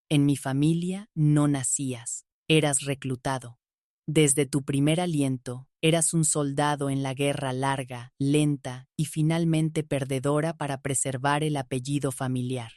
En mi familia no nacías, eras reclutado. Desde tu primer aliento, eras un soldado en la guerra larga, lenta y finalmente perdedora para preservar el apellido familiar.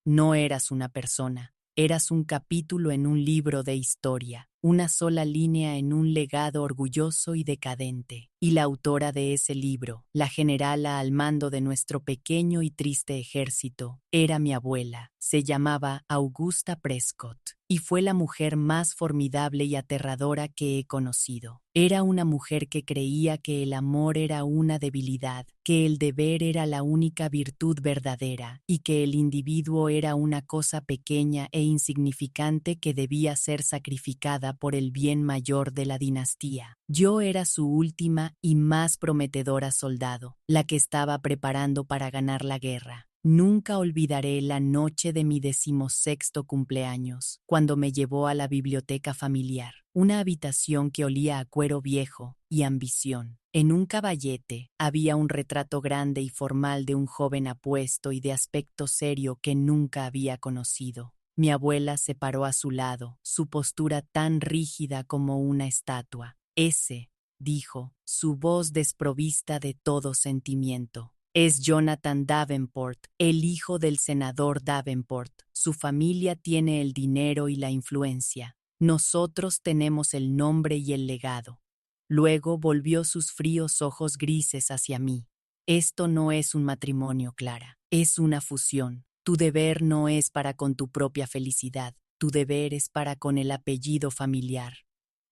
No eras una persona, eras un capítulo en un libro de historia, una sola línea en un legado orgulloso y decadente. Y la autora de ese libro, la generala al mando de nuestro pequeño y triste ejército, era mi abuela. Se llamaba Augusta Prescott, y fue la mujer más formidable y aterradora que he conocido. Era una mujer que creía que el amor era una debilidad, que el deber era la única virtud verdadera, y que el individuo era una cosa pequeña e insignificante que debía ser sacrificada por el bien mayor de la dinastía. Yo era su última y más prometedora soldado, la que estaba preparando para ganar la guerra. Nunca olvidaré la noche de mi 16º cumpleaños, cuando me llevó a la biblioteca familiar, una habitación que olía a cuero viejo y ambición. En un caballete había un retrato grande y formal de un joven apuesto y de aspecto serio que nunca había conocido. Mi abuela se paró a su lado, su postura tan rígida como una estatua. Ese, dijo, su voz desprovista de todo sentimiento. Es Jonathan Davenport, el hijo del senador Davenport. Su familia tiene el dinero y la influencia. Nosotros tenemos el nombre y el legado. Luego volvió sus fríos ojos grises hacia mí. Esto no es un matrimonio, Clara. Es una fusión. Tu deber no es para con tu propia felicidad. Tu deber es para con el apellido familiar.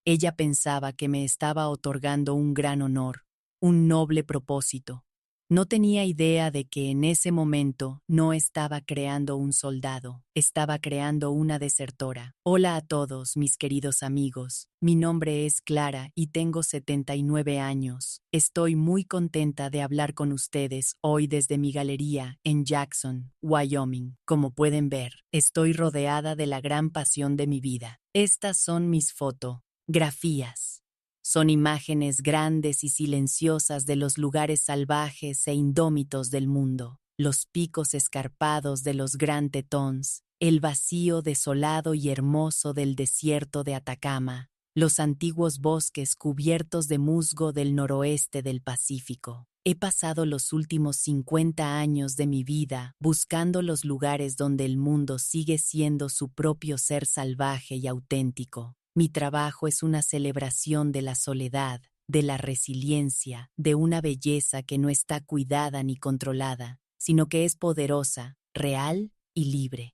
Ella pensaba que me estaba otorgando un gran honor, un noble propósito. No tenía idea de que en ese momento no estaba creando un soldado, estaba creando una desertora. Hola a todos, mis queridos amigos. Mi nombre es Clara y tengo 79 años. Estoy muy contenta de hablar con ustedes hoy desde mi galería en Jackson, Wyoming. Como pueden ver, estoy rodeada de la gran pasión de mi vida. Estas son mis fotografías. Son imágenes grandes y silenciosas de los lugares salvajes e indómitos del mundo, los picos escarpados de los Grand Tetons, el vacío desolado y hermoso del desierto de Atacama, los antiguos bosques cubiertos de musgo del noroeste del Pacífico. He pasado los últimos 50 años de mi vida buscando los lugares donde el mundo sigue siendo su propio ser salvaje y auténtico. Mi trabajo es una celebración de la soledad, de la resiliencia, de una belleza que no está cuidada ni controlada, sino que es poderosa, real y libre.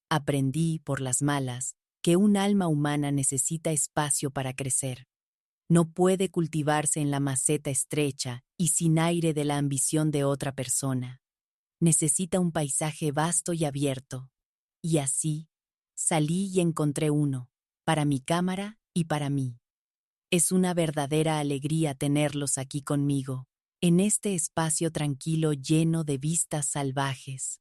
Aprendí, por las malas, que un alma humana necesita espacio para crecer. No puede cultivarse en la maceta estrecha y sin aire de la ambición de otra persona. Necesita un paisaje vasto y abierto. Y así, salí y encontré uno, para mi cámara y para mí. Es una verdadera alegría tenerlos aquí conmigo, en este espacio tranquilo lleno de vistas salvajes.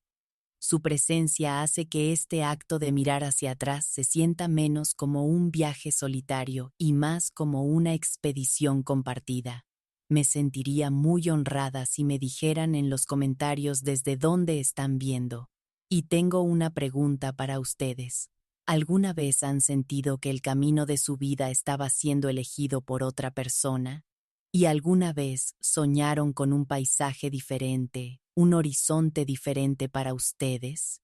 Su presencia hace que este acto de mirar hacia atrás se sienta menos como un viaje solitario y más como una expedición compartida. Me sentiría muy honrada si me dijeran en los comentarios desde dónde están viendo. Y tengo una pregunta para ustedes. ¿Alguna vez han sentido que el camino de su vida estaba siendo elegido por otra persona? ¿Y alguna vez soñaron con un paisaje diferente, un horizonte diferente para ustedes?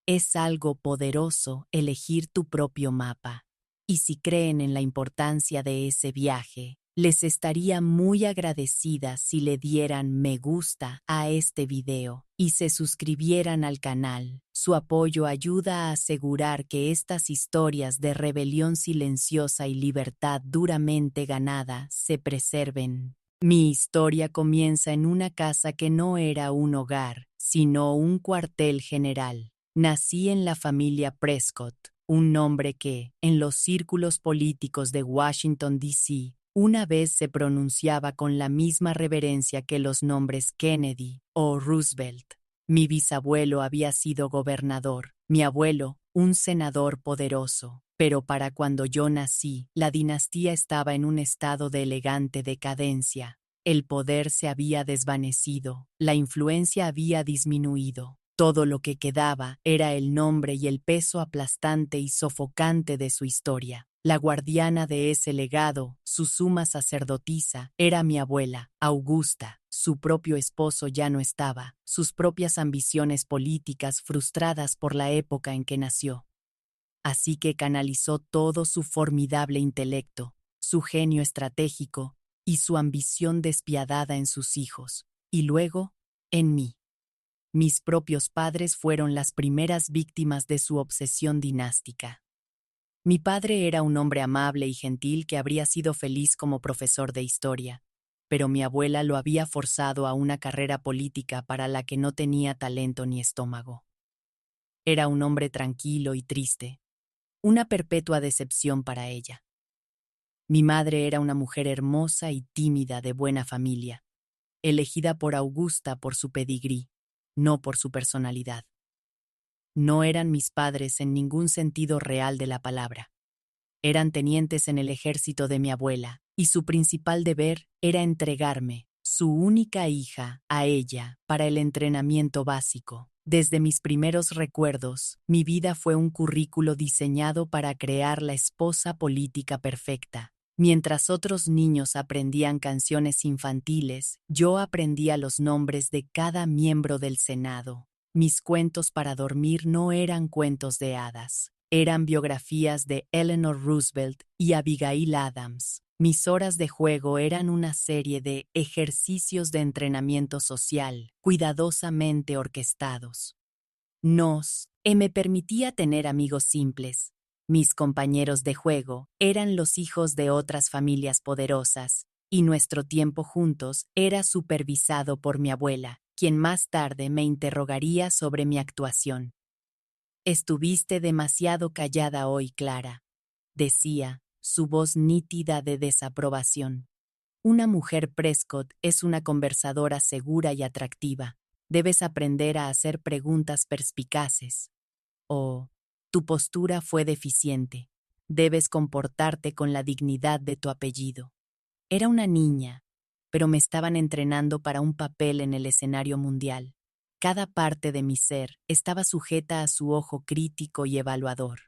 Es algo poderoso elegir tu propio mapa. Y si creen en la importancia de ese viaje, les estaría muy agradecida si le dieran me gusta a este video y se suscribieran al canal. Su apoyo ayuda a asegurar que estas historias de rebelión silenciosa y libertad duramente ganada se preserven. Mi historia comienza en una casa que no era un hogar, sino un cuartel general. Nací en la familia Prescott, un nombre que, en los círculos políticos de Washington, D.C., una vez se pronunciaba con la misma reverencia que los nombres Kennedy o Roosevelt. Mi bisabuelo había sido gobernador, mi abuelo, un senador poderoso. Pero para cuando yo nací, la dinastía estaba en un estado de elegante decadencia. El poder se había desvanecido, la influencia había disminuido. Todo lo que quedaba era el nombre y el peso aplastante y sofocante de su historia. La guardiana de ese legado, su suma sacerdotisa, era mi abuela, Augusta. Su propio esposo ya no estaba, sus propias ambiciones políticas frustradas por la época en que nació. Así que canalizó todo su formidable intelecto, su genio estratégico y su ambición despiadada en sus hijos, y luego, en mí. Mis propios padres fueron las primeras víctimas de su obsesión dinástica. Mi padre era un hombre amable y gentil que habría sido feliz como profesor de historia, pero mi abuela lo había forzado a una carrera política para la que no tenía talento ni estómago. Era un hombre tranquilo y triste, una perpetua decepción para ella. Mi madre era una mujer hermosa y tímida de buena familia, elegida por Augusta por su pedigrí, no por su personalidad. No eran mis padres en ningún sentido real de la palabra. Eran tenientes en el ejército de mi abuela, y su principal deber era entregarme, su única hija, a ella, para el entrenamiento básico. Desde mis primeros recuerdos, mi vida fue un currículo diseñado para crear la esposa política perfecta. Mientras otros niños aprendían canciones infantiles, yo aprendía los nombres de cada miembro del Senado. Mis cuentos para dormir no eran cuentos de hadas. Eran biografías de Eleanor Roosevelt y Abigail Adams. Mis horas de juego eran una serie de ejercicios de entrenamiento social, cuidadosamente orquestados. Me permitía tener amigos simples. Mis compañeros de juego eran los hijos de otras familias poderosas, y nuestro tiempo juntos era supervisado por mi abuela, quien más tarde me interrogaría sobre mi actuación. Estuviste demasiado callada hoy, Clara, decía, su voz nítida de desaprobación. Una mujer Prescott es una conversadora segura y atractiva. Debes aprender a hacer preguntas perspicaces. O, tu postura fue deficiente. Debes comportarte con la dignidad de tu apellido. Era una niña, pero me estaban entrenando para un papel en el escenario mundial. Cada parte de mi ser estaba sujeta a su ojo crítico y evaluador.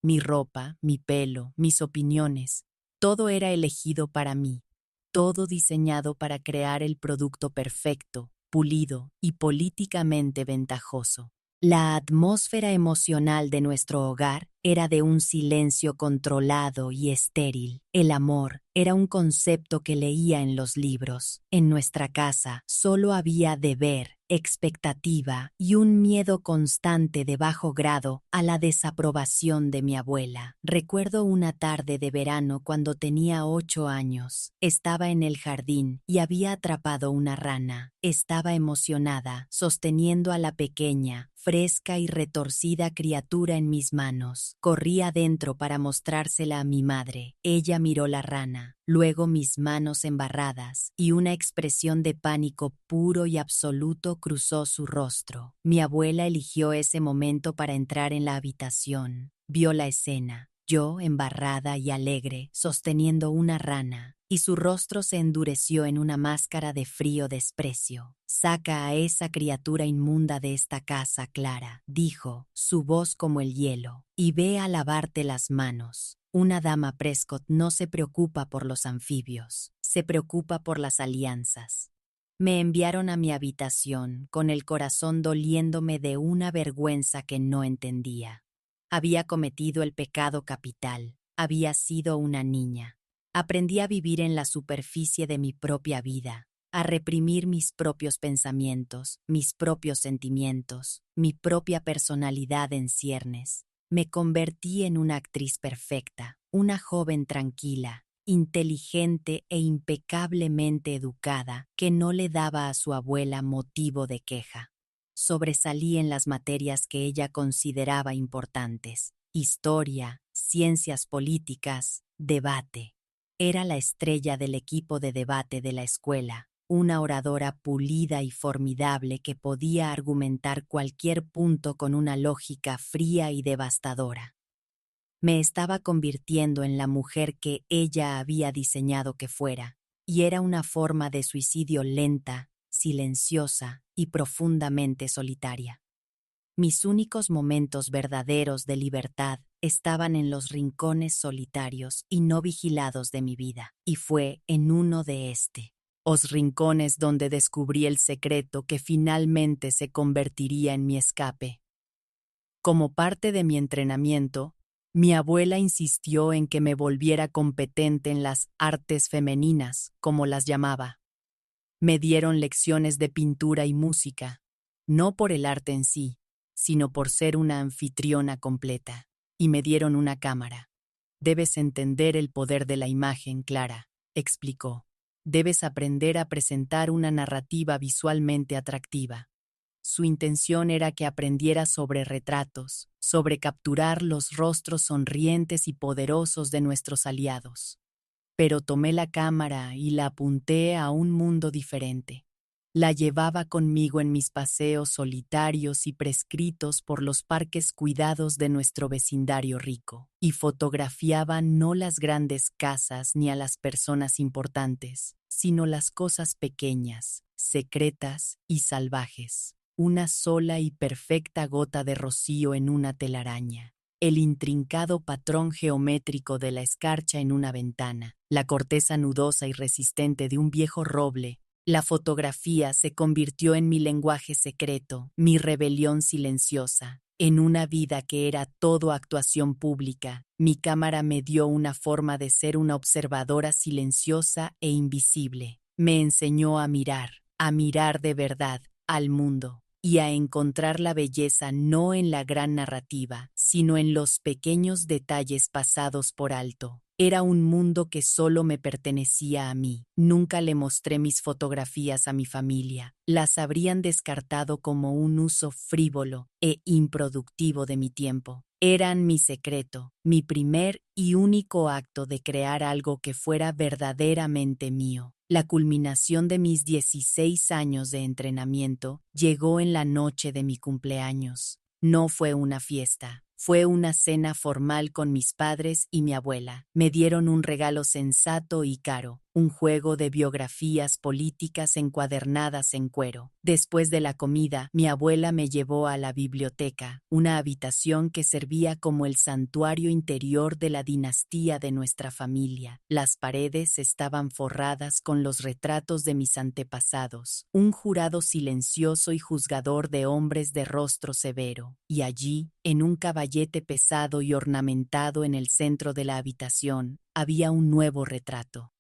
Mi ropa, mi pelo, mis opiniones, todo era elegido para mí, todo diseñado para crear el producto perfecto, pulido y políticamente ventajoso. La atmósfera emocional de nuestro hogar era de un silencio controlado y estéril. El amor era un concepto que leía en los libros. En nuestra casa solo había deber, expectativa y un miedo constante de bajo grado a la desaprobación de mi abuela. Recuerdo una tarde de verano cuando tenía 8 años. Estaba en el jardín y había atrapado una rana. Estaba emocionada, sosteniendo a la pequeña, fresca y retorcida criatura en mis manos. Corrí adentro para mostrársela a mi madre. Ella miró la rana, luego mis manos embarradas, y una expresión de pánico puro y absoluto cruzó su rostro. Mi abuela eligió ese momento para entrar en la habitación. Vio la escena, yo embarrada y alegre, sosteniendo una rana, y su rostro se endureció en una máscara de frío desprecio. «Saca a esa criatura inmunda de esta casa, Clara», dijo, su voz como el hielo, «y ve a lavarte las manos». Una dama Prescott no se preocupa por los anfibios, se preocupa por las alianzas. Me enviaron a mi habitación, con el corazón doliéndome de una vergüenza que no entendía. Había cometido el pecado capital, había sido una niña. Aprendí a vivir en la superficie de mi propia vida, a reprimir mis propios pensamientos, mis propios sentimientos, mi propia personalidad en ciernes. Me convertí en una actriz perfecta, una joven tranquila, inteligente e impecablemente educada que no le daba a su abuela motivo de queja. Sobresalí en las materias que ella consideraba importantes: historia, ciencias políticas, debate. Era la estrella del equipo de debate de la escuela, una oradora pulida y formidable que podía argumentar cualquier punto con una lógica fría y devastadora. Me estaba convirtiendo en la mujer que ella había diseñado que fuera, y era una forma de suicidio lenta, silenciosa y profundamente solitaria. Mis únicos momentos verdaderos de libertad estaban en los rincones solitarios y no vigilados de mi vida, y fue en uno de os rincones donde descubrí el secreto que finalmente se convertiría en mi escape. Como parte de mi entrenamiento, mi abuela insistió en que me volviera competente en las artes femeninas, como las llamaba. Me dieron lecciones de pintura y música, no por el arte en sí, sino por ser una anfitriona completa, y me dieron una cámara. Debes entender el poder de la imagen, Clara, explicó. Debes aprender a presentar una narrativa visualmente atractiva. Su intención era que aprendiera sobre retratos, sobre capturar los rostros sonrientes y poderosos de nuestros aliados. Pero tomé la cámara y la apunté a un mundo diferente. La llevaba conmigo en mis paseos solitarios y prescritos por los parques cuidados de nuestro vecindario rico, y fotografiaba no las grandes casas ni a las personas importantes, sino las cosas pequeñas, secretas y salvajes. Una sola y perfecta gota de rocío en una telaraña, el intrincado patrón geométrico de la escarcha en una ventana, la corteza nudosa y resistente de un viejo roble. La fotografía se convirtió en mi lenguaje secreto, mi rebelión silenciosa. En una vida que era todo actuación pública, mi cámara me dio una forma de ser una observadora silenciosa e invisible. Me enseñó a mirar de verdad al mundo, y a encontrar la belleza no en la gran narrativa, sino en los pequeños detalles pasados por alto. Era un mundo que solo me pertenecía a mí. Nunca le mostré mis fotografías a mi familia. Las habrían descartado como un uso frívolo e improductivo de mi tiempo. Eran mi secreto, mi primer y único acto de crear algo que fuera verdaderamente mío. La culminación de mis 16 años de entrenamiento llegó en la noche de mi cumpleaños. No fue una fiesta. Fue una cena formal con mis padres y mi abuela. Me dieron un regalo sensato y caro, un juego de biografías políticas encuadernadas en cuero. Después de la comida, mi abuela me llevó a la biblioteca, una habitación que servía como el santuario interior de la dinastía de nuestra familia. Las paredes estaban forradas con los retratos de mis antepasados, un jurado silencioso y juzgador de hombres de rostro severo, y allí, en un caballete pesado y ornamentado en el centro de la habitación, había un nuevo retrato.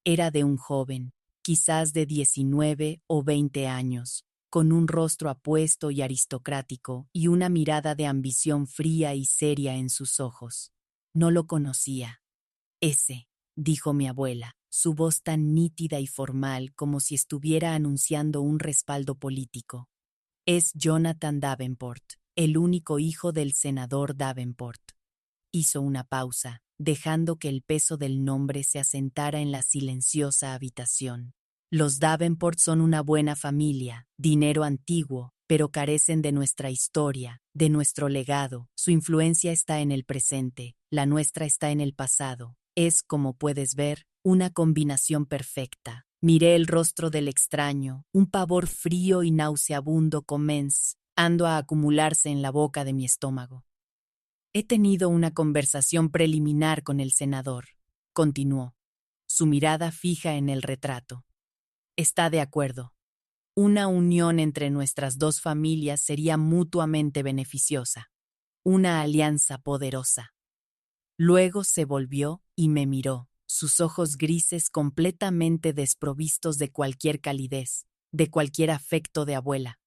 Era de un joven, quizás de 19 o 20 años, con un rostro apuesto y aristocrático y una mirada de ambición fría y seria en sus ojos. No lo conocía. Ese, dijo mi abuela, su voz tan nítida y formal como si estuviera anunciando un respaldo político. Es Jonathan Davenport, el único hijo del senador Davenport. Hizo una pausa, dejando que el peso del nombre se asentara en la silenciosa habitación. Los Davenport son una buena familia, dinero antiguo, pero carecen de nuestra historia, de nuestro legado. Su influencia está en el presente, la nuestra está en el pasado. Es, como puedes ver, una combinación perfecta. Miré el rostro del extraño, un pavor frío y nauseabundo comenzando a acumularse en la boca de mi estómago. He tenido una conversación preliminar con el senador, continuó, su mirada fija en el retrato. Está de acuerdo. Una unión entre nuestras dos familias sería mutuamente beneficiosa. Una alianza poderosa. Luego se volvió y me miró, sus ojos grises completamente desprovistos de cualquier calidez, de cualquier afecto de abuela.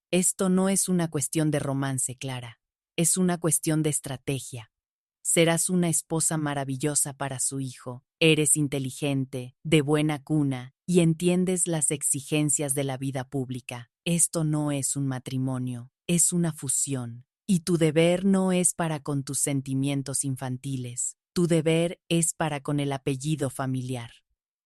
Esto no es una cuestión de romance, Clara. Es una cuestión de estrategia. Serás una esposa maravillosa para su hijo. Eres inteligente, de buena cuna, y entiendes las exigencias de la vida pública. Esto no es un matrimonio, es una fusión. Y tu deber no es para con tus sentimientos infantiles. Tu deber es para con el apellido familiar.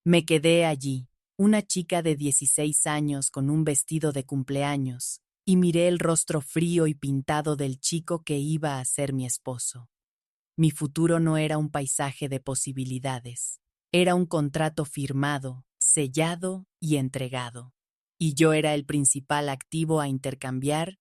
Me quedé allí, una chica de 16 años con un vestido de cumpleaños, y miré el rostro frío y pintado del chico que iba a ser mi esposo. Mi futuro no era un paisaje de posibilidades. Era un contrato firmado, sellado y entregado. Y yo era el principal activo a intercambiar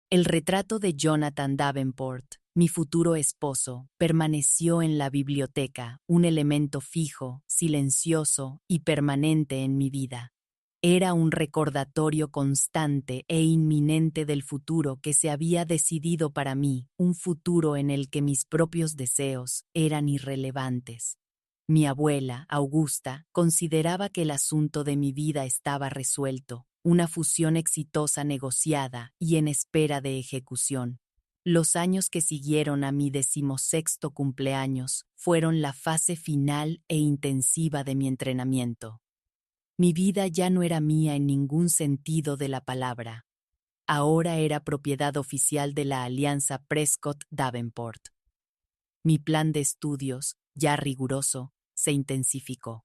El retrato de Jonathan Davenport, mi futuro esposo, permaneció en la biblioteca, un elemento fijo, silencioso y permanente en mi vida. Era un recordatorio constante e inminente del futuro que se había decidido para mí, un futuro en el que mis propios deseos eran irrelevantes. Mi abuela, Augusta, consideraba que el asunto de mi vida estaba resuelto, una fusión exitosa negociada y en espera de ejecución. Los años que siguieron a mi 16º cumpleaños fueron la fase final e intensiva de mi entrenamiento. Mi vida ya no era mía en ningún sentido de la palabra. Ahora era propiedad oficial de la Alianza Prescott-Davenport. Mi plan de estudios, ya riguroso, se intensificó.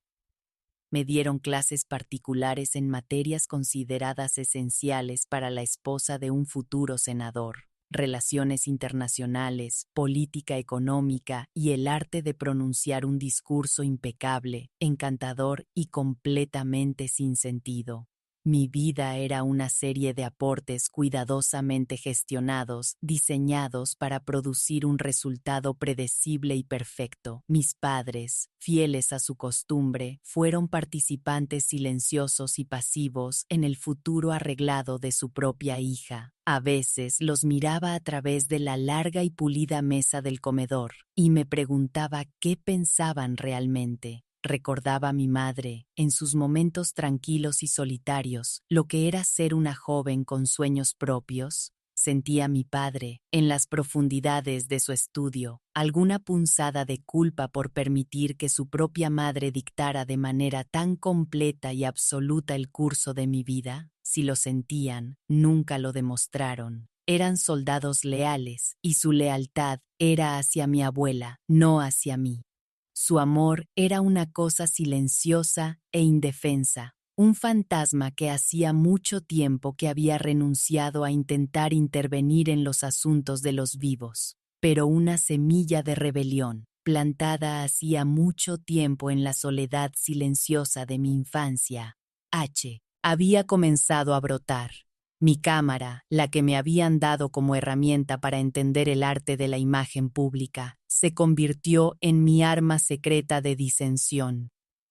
Me dieron clases particulares en materias consideradas esenciales para la esposa de un futuro senador: relaciones internacionales, política económica y el arte de pronunciar un discurso impecable, encantador y completamente sin sentido. Mi vida era una serie de aportes cuidadosamente gestionados, diseñados para producir un resultado predecible y perfecto. Mis padres, fieles a su costumbre, fueron participantes silenciosos y pasivos en el futuro arreglado de su propia hija. A veces los miraba a través de la larga y pulida mesa del comedor y me preguntaba qué pensaban realmente. Recordaba a mi madre, en sus momentos tranquilos y solitarios, lo que era ser una joven con sueños propios. Sentía a mi padre, en las profundidades de su estudio, alguna punzada de culpa por permitir que su propia madre dictara de manera tan completa y absoluta el curso de mi vida. Si lo sentían, nunca lo demostraron. Eran soldados leales, y su lealtad era hacia mi abuela, no hacia mí. Su amor era una cosa silenciosa e indefensa, un fantasma que hacía mucho tiempo que había renunciado a intentar intervenir en los asuntos de los vivos, pero una semilla de rebelión, plantada hacía mucho tiempo en la soledad silenciosa de mi infancia, había comenzado a brotar. Mi cámara, la que me habían dado como herramienta para entender el arte de la imagen pública, se convirtió en mi arma secreta de disensión.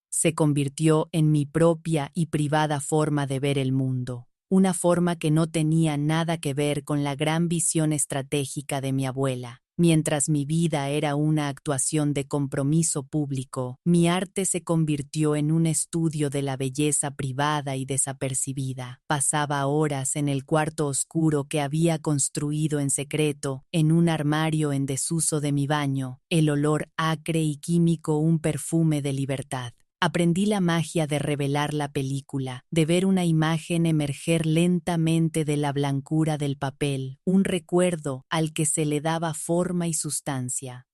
Se convirtió en mi propia y privada forma de ver el mundo, una forma que no tenía nada que ver con la gran visión estratégica de mi abuela. Mientras mi vida era una actuación de compromiso público, mi arte se convirtió en un estudio de la belleza privada y desapercibida. Pasaba horas en el cuarto oscuro que había construido en secreto, en un armario en desuso de mi baño, el olor acre y químico, un perfume de libertad. Aprendí la magia de revelar la película, de ver una imagen emerger lentamente de la blancura del papel, un recuerdo al que se le daba forma y sustancia.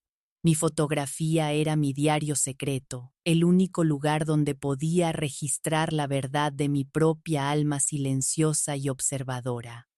Mi fotografía era mi diario secreto, el único lugar donde podía registrar la verdad de mi propia alma silenciosa y observadora.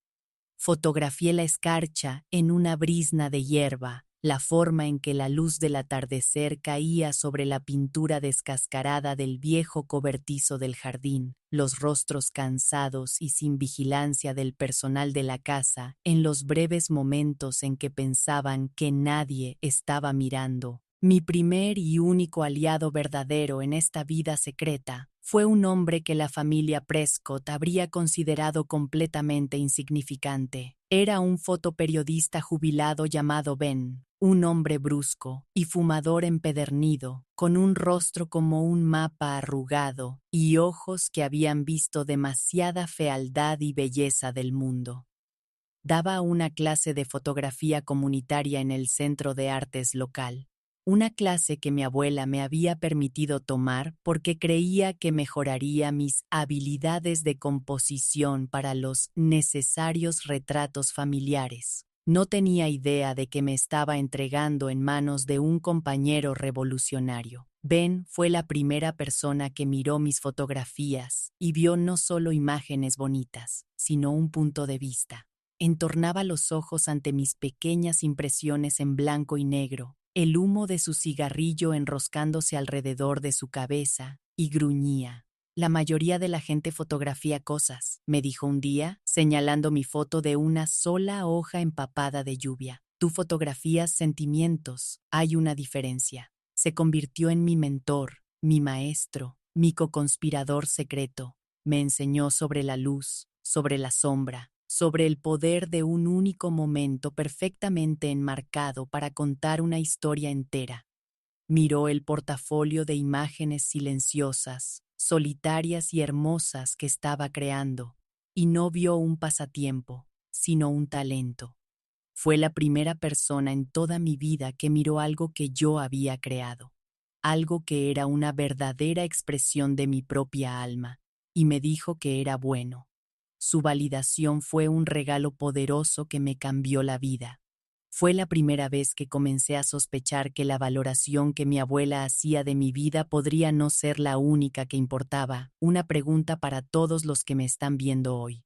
Fotografié la escarcha en una brizna de hierba, la forma en que la luz del atardecer caía sobre la pintura descascarada del viejo cobertizo del jardín, los rostros cansados y sin vigilancia del personal de la casa, en los breves momentos en que pensaban que nadie estaba mirando. Mi primer y único aliado verdadero en esta vida secreta fue un hombre que la familia Prescott habría considerado completamente insignificante. Era un fotoperiodista jubilado llamado Ben, un hombre brusco y fumador empedernido, con un rostro como un mapa arrugado y ojos que habían visto demasiada fealdad y belleza del mundo. Daba una clase de fotografía comunitaria en el Centro de Artes local. Una clase que mi abuela me había permitido tomar porque creía que mejoraría mis habilidades de composición para los necesarios retratos familiares. No tenía idea de que me estaba entregando en manos de un compañero revolucionario. Ben fue la primera persona que miró mis fotografías y vio no solo imágenes bonitas, sino un punto de vista. Entornaba los ojos ante mis pequeñas impresiones en blanco y negro, el humo de su cigarrillo enroscándose alrededor de su cabeza, y gruñía. La mayoría de la gente fotografía cosas, me dijo un día, señalando mi foto de una sola hoja empapada de lluvia. Tú fotografías sentimientos, hay una diferencia. Se convirtió en mi mentor, mi maestro, mi coconspirador secreto. Me enseñó sobre la luz, sobre la sombra, sobre el poder de un único momento perfectamente enmarcado para contar una historia entera. Miró el portafolio de imágenes silenciosas, solitarias y hermosas que estaba creando, y no vio un pasatiempo, sino un talento. Fue la primera persona en toda mi vida que miró algo que yo había creado, algo que era una verdadera expresión de mi propia alma, y me dijo que era bueno. Su validación fue un regalo poderoso que me cambió la vida. Fue la primera vez que comencé a sospechar que la valoración que mi abuela hacía de mi vida podría no ser la única que importaba. Una pregunta para todos los que me están viendo hoy.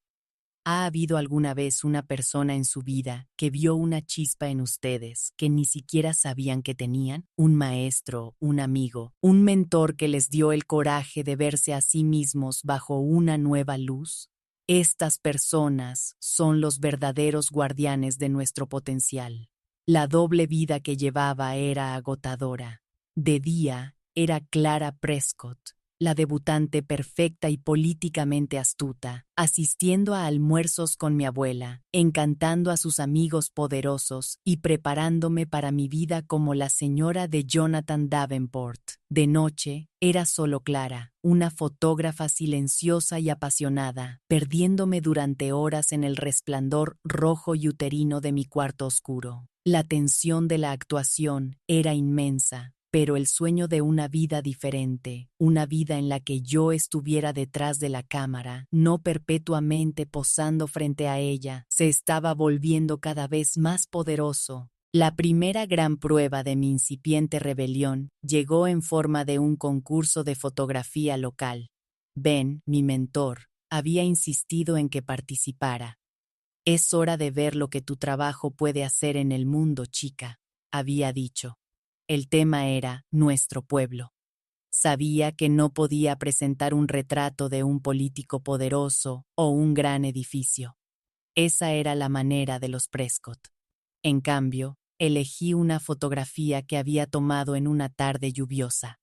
¿Ha habido alguna vez una persona en su vida que vio una chispa en ustedes que ni siquiera sabían que tenían? Un maestro, un amigo, un mentor que les dio el coraje de verse a sí mismos bajo una nueva luz. Estas personas son los verdaderos guardianes de nuestro potencial. La doble vida que llevaba era agotadora. De día era Clara Prescott, la debutante perfecta y políticamente astuta, asistiendo a almuerzos con mi abuela, encantando a sus amigos poderosos y preparándome para mi vida como la señora de Jonathan Davenport. De noche, era solo Clara, una fotógrafa silenciosa y apasionada, perdiéndome durante horas en el resplandor rojo y uterino de mi cuarto oscuro. La tensión de la actuación era inmensa, pero el sueño de una vida diferente, una vida en la que yo estuviera detrás de la cámara, no perpetuamente posando frente a ella, se estaba volviendo cada vez más poderoso. La primera gran prueba de mi incipiente rebelión llegó en forma de un concurso de fotografía local. Ben, mi mentor, había insistido en que participara. Es hora de ver lo que tu trabajo puede hacer en el mundo, chica, había dicho. El tema era nuestro pueblo. Sabía que no podía presentar un retrato de un político poderoso o un gran edificio. Esa era la manera de los Prescott. En cambio, elegí una fotografía que había tomado en una tarde lluviosa.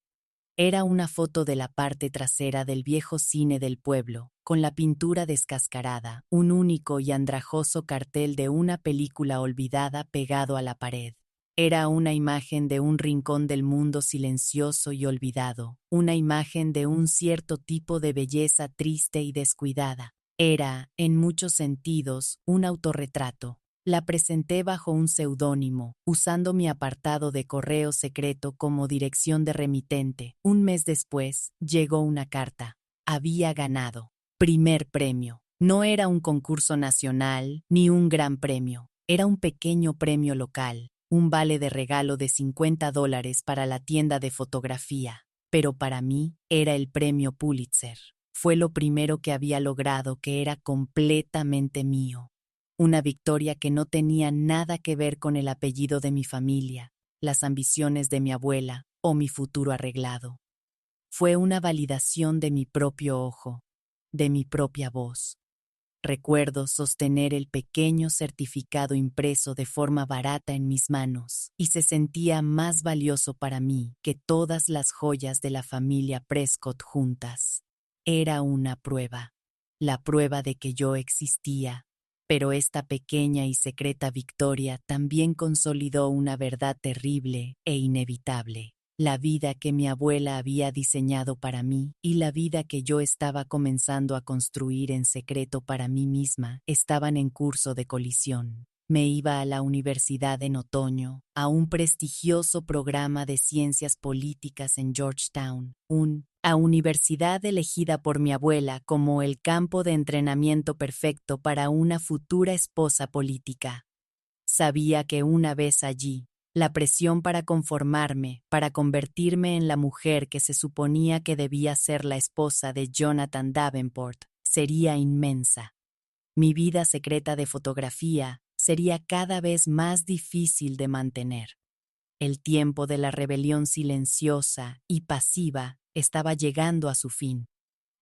Era una foto de la parte trasera del viejo cine del pueblo, con la pintura descascarada, un único y andrajoso cartel de una película olvidada pegado a la pared. Era una imagen de un rincón del mundo silencioso y olvidado, una imagen de un cierto tipo de belleza triste y descuidada. Era, en muchos sentidos, un autorretrato. La presenté bajo un seudónimo, usando mi apartado de correo secreto como dirección de remitente. Un mes después, llegó una carta. Había ganado. Primer premio. No era un concurso nacional, ni un gran premio. Era un pequeño premio local, un vale de regalo de $50 para la tienda de fotografía. Pero para mí, era el premio Pulitzer. Fue lo primero que había logrado que era completamente mío. Una victoria que no tenía nada que ver con el apellido de mi familia, las ambiciones de mi abuela o mi futuro arreglado. Fue una validación de mi propio ojo, de mi propia voz. Recuerdo sostener el pequeño certificado impreso de forma barata en mis manos, y se sentía más valioso para mí que todas las joyas de la familia Prescott juntas. Era una prueba, la prueba de que yo existía. Pero esta pequeña y secreta victoria también consolidó una verdad terrible e inevitable. La vida que mi abuela había diseñado para mí y la vida que yo estaba comenzando a construir en secreto para mí misma estaban en curso de colisión. Me iba a la universidad en otoño, a un prestigioso programa de ciencias políticas en Georgetown, a universidad elegida por mi abuela como el campo de entrenamiento perfecto para una futura esposa política. Sabía que una vez allí, la presión para conformarme, para convertirme en la mujer que se suponía que debía ser la esposa de Jonathan Davenport, sería inmensa. Mi vida secreta de fotografía sería cada vez más difícil de mantener. El tiempo de la rebelión silenciosa y pasiva estaba llegando a su fin.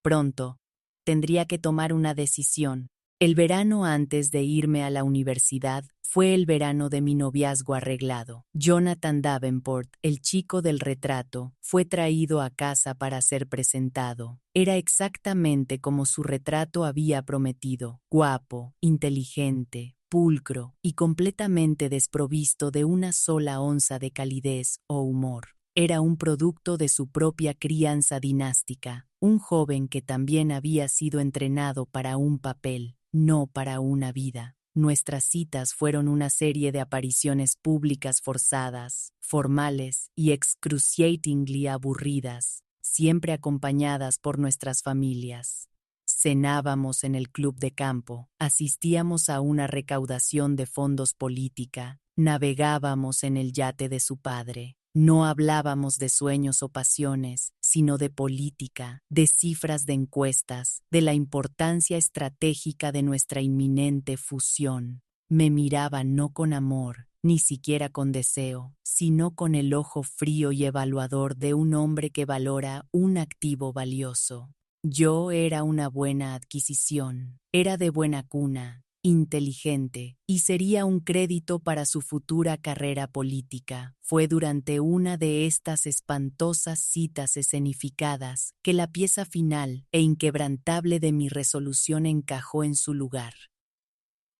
Pronto, tendría que tomar una decisión. El verano antes de irme a la universidad fue el verano de mi noviazgo arreglado. Jonathan Davenport, el chico del retrato, fue traído a casa para ser presentado. Era exactamente como su retrato había prometido: guapo, inteligente, pulcro y completamente desprovisto de una sola onza de calidez o humor. Era un producto de su propia crianza dinástica, un joven que también había sido entrenado para un papel, no para una vida. Nuestras citas fueron una serie de apariciones públicas forzadas, formales y excruciatingly aburridas, siempre acompañadas por nuestras familias. Cenábamos en el club de campo, asistíamos a una recaudación de fondos política, navegábamos en el yate de su padre. No hablábamos de sueños o pasiones, sino de política, de cifras de encuestas, de la importancia estratégica de nuestra inminente fusión. Me miraba no con amor, ni siquiera con deseo, sino con el ojo frío y evaluador de un hombre que valora un activo valioso. Yo era una buena adquisición, era de buena cuna, inteligente, y sería un crédito para su futura carrera política. Fue durante una de estas espantosas citas escenificadas que la pieza final e inquebrantable de mi resolución encajó en su lugar.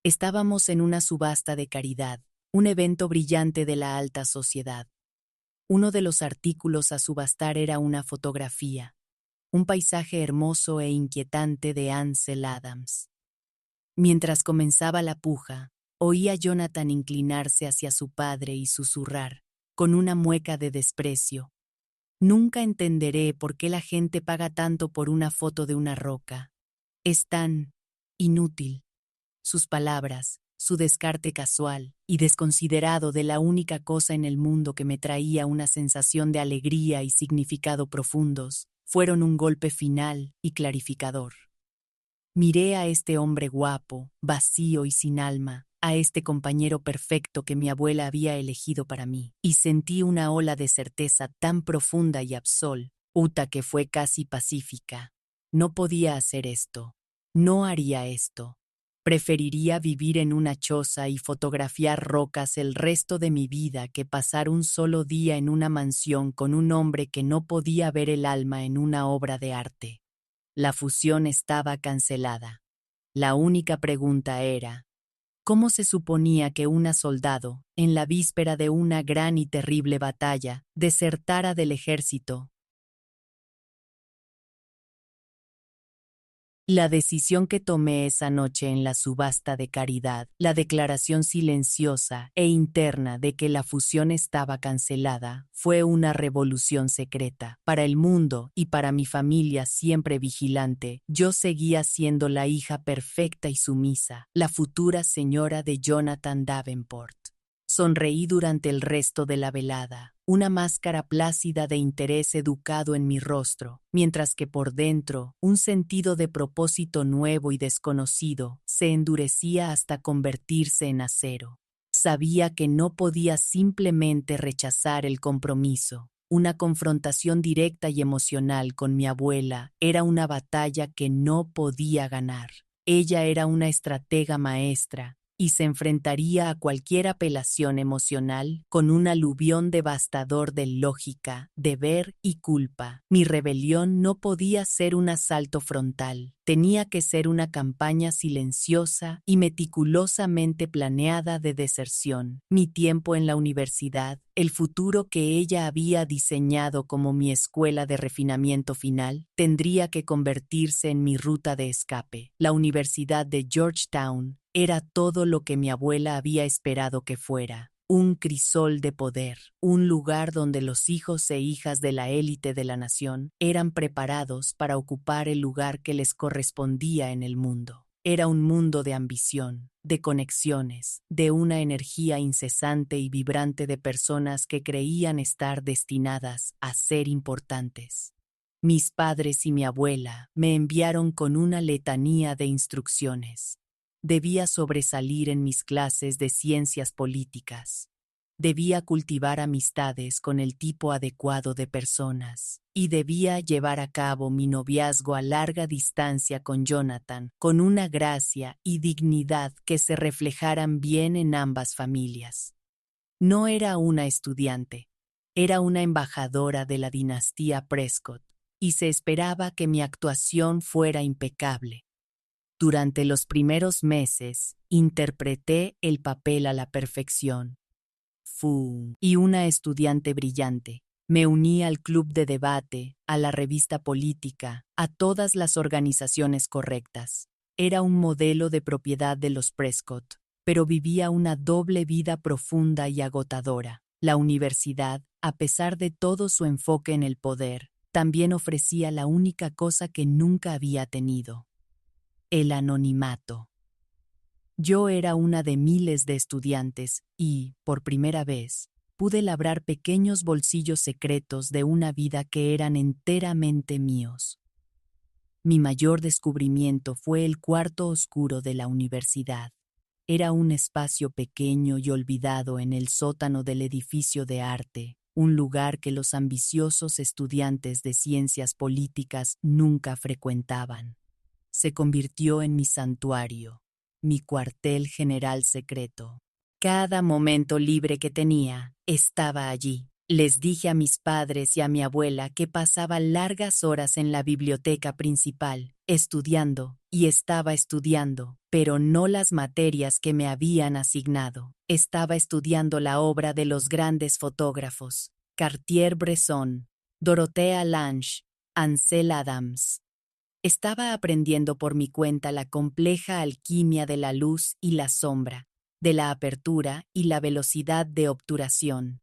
Estábamos en una subasta de caridad, un evento brillante de la alta sociedad. Uno de los artículos a subastar era una fotografía, un paisaje hermoso e inquietante de Ansel Adams. Mientras comenzaba la puja, oí a Jonathan inclinarse hacia su padre y susurrar, con una mueca de desprecio: «Nunca entenderé por qué la gente paga tanto por una foto de una roca. Es tan inútil». Sus palabras, su descarte casual y desconsiderado de la única cosa en el mundo que me traía una sensación de alegría y significado profundos, fueron un golpe final y clarificador. Miré a este hombre guapo, vacío y sin alma, a este compañero perfecto que mi abuela había elegido para mí, y sentí una ola de certeza tan profunda y absoluta que fue casi pacífica. No podía hacer esto. No haría esto. Preferiría vivir en una choza y fotografiar rocas el resto de mi vida que pasar un solo día en una mansión con un hombre que no podía ver el alma en una obra de arte. La fusión estaba cancelada. La única pregunta era: ¿cómo se suponía que una soldado, en la víspera de una gran y terrible batalla, desertara del ejército? La decisión que tomé esa noche en la subasta de caridad, la declaración silenciosa e interna de que la fusión estaba cancelada, fue una revolución secreta. Para el mundo y para mi familia siempre vigilante, yo seguía siendo la hija perfecta y sumisa, la futura señora de Jonathan Davenport. Sonreí durante el resto de la velada, una máscara plácida de interés educado en mi rostro, mientras que por dentro un sentido de propósito nuevo y desconocido se endurecía hasta convertirse en acero. Sabía que no podía simplemente rechazar el compromiso. Una confrontación directa y emocional con mi abuela era una batalla que no podía ganar. Ella era una estratega maestra, y se enfrentaría a cualquier apelación emocional con un aluvión devastador de lógica, deber y culpa. Mi rebelión no podía ser un asalto frontal, tenía que ser una campaña silenciosa y meticulosamente planeada de deserción. Mi tiempo en la universidad, el futuro que ella había diseñado como mi escuela de refinamiento final, tendría que convertirse en mi ruta de escape. La Universidad de Georgetown era todo lo que mi abuela había esperado que fuera: un crisol de poder, un lugar donde los hijos e hijas de la élite de la nación eran preparados para ocupar el lugar que les correspondía en el mundo. Era un mundo de ambición, de conexiones, de una energía incesante y vibrante de personas que creían estar destinadas a ser importantes. Mis padres y mi abuela me enviaron con una letanía de instrucciones. Debía sobresalir en mis clases de ciencias políticas. Debía cultivar amistades con el tipo adecuado de personas y debía llevar a cabo mi noviazgo a larga distancia con Jonathan, con una gracia y dignidad que se reflejaran bien en ambas familias. No era una estudiante, era una embajadora de la dinastía Prescott, y se esperaba que mi actuación fuera impecable. Durante los primeros meses, interpreté el papel a la perfección. Y una estudiante brillante. Me uní al club de debate, a la revista política, a todas las organizaciones correctas. Era un modelo de propiedad de los Prescott, pero vivía una doble vida profunda y agotadora. La universidad, a pesar de todo su enfoque en el poder, también ofrecía la única cosa que nunca había tenido: el anonimato. Yo era una de miles de estudiantes y, por primera vez, pude labrar pequeños bolsillos secretos de una vida que eran enteramente míos. Mi mayor descubrimiento fue el cuarto oscuro de la universidad. Era un espacio pequeño y olvidado en el sótano del edificio de arte, un lugar que los ambiciosos estudiantes de ciencias políticas nunca frecuentaban. Se convirtió en mi santuario, mi cuartel general secreto. Cada momento libre que tenía, estaba allí. Les dije a mis padres y a mi abuela que pasaba largas horas en la biblioteca principal, estudiando, y estaba estudiando, pero no las materias que me habían asignado. Estaba estudiando la obra de los grandes fotógrafos: Cartier-Bresson, Dorothea Lange, Ansel Adams. Estaba aprendiendo por mi cuenta la compleja alquimia de la luz y la sombra, de la apertura y la velocidad de obturación.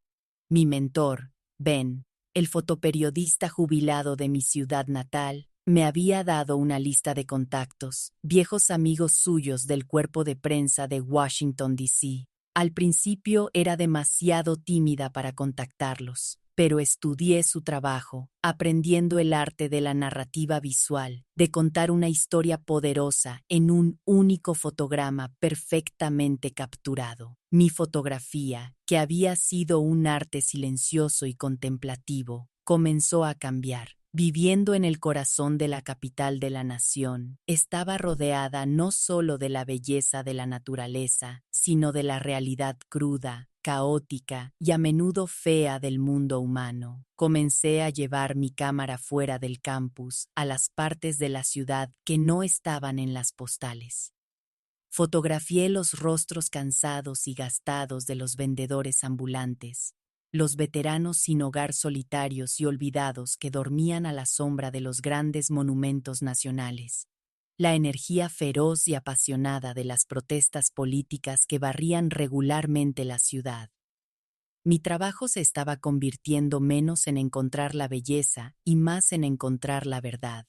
Mi mentor, Ben, el fotoperiodista jubilado de mi ciudad natal, me había dado una lista de contactos, viejos amigos suyos del cuerpo de prensa de Washington, D.C. Al principio era demasiado tímida para contactarlos, pero estudié su trabajo, aprendiendo el arte de la narrativa visual, de contar una historia poderosa en un único fotograma perfectamente capturado. Mi fotografía, que había sido un arte silencioso y contemplativo, comenzó a cambiar. Viviendo en el corazón de la capital de la nación, estaba rodeada no solo de la belleza de la naturaleza, sino de la realidad cruda, caótica y a menudo fea del mundo humano. Comencé a llevar mi cámara fuera del campus, a las partes de la ciudad que no estaban en las postales. Fotografié los rostros cansados y gastados de los vendedores ambulantes, los veteranos sin hogar solitarios y olvidados que dormían a la sombra de los grandes monumentos nacionales, la energía feroz y apasionada de las protestas políticas que barrían regularmente la ciudad. Mi trabajo se estaba convirtiendo menos en encontrar la belleza y más en encontrar la verdad.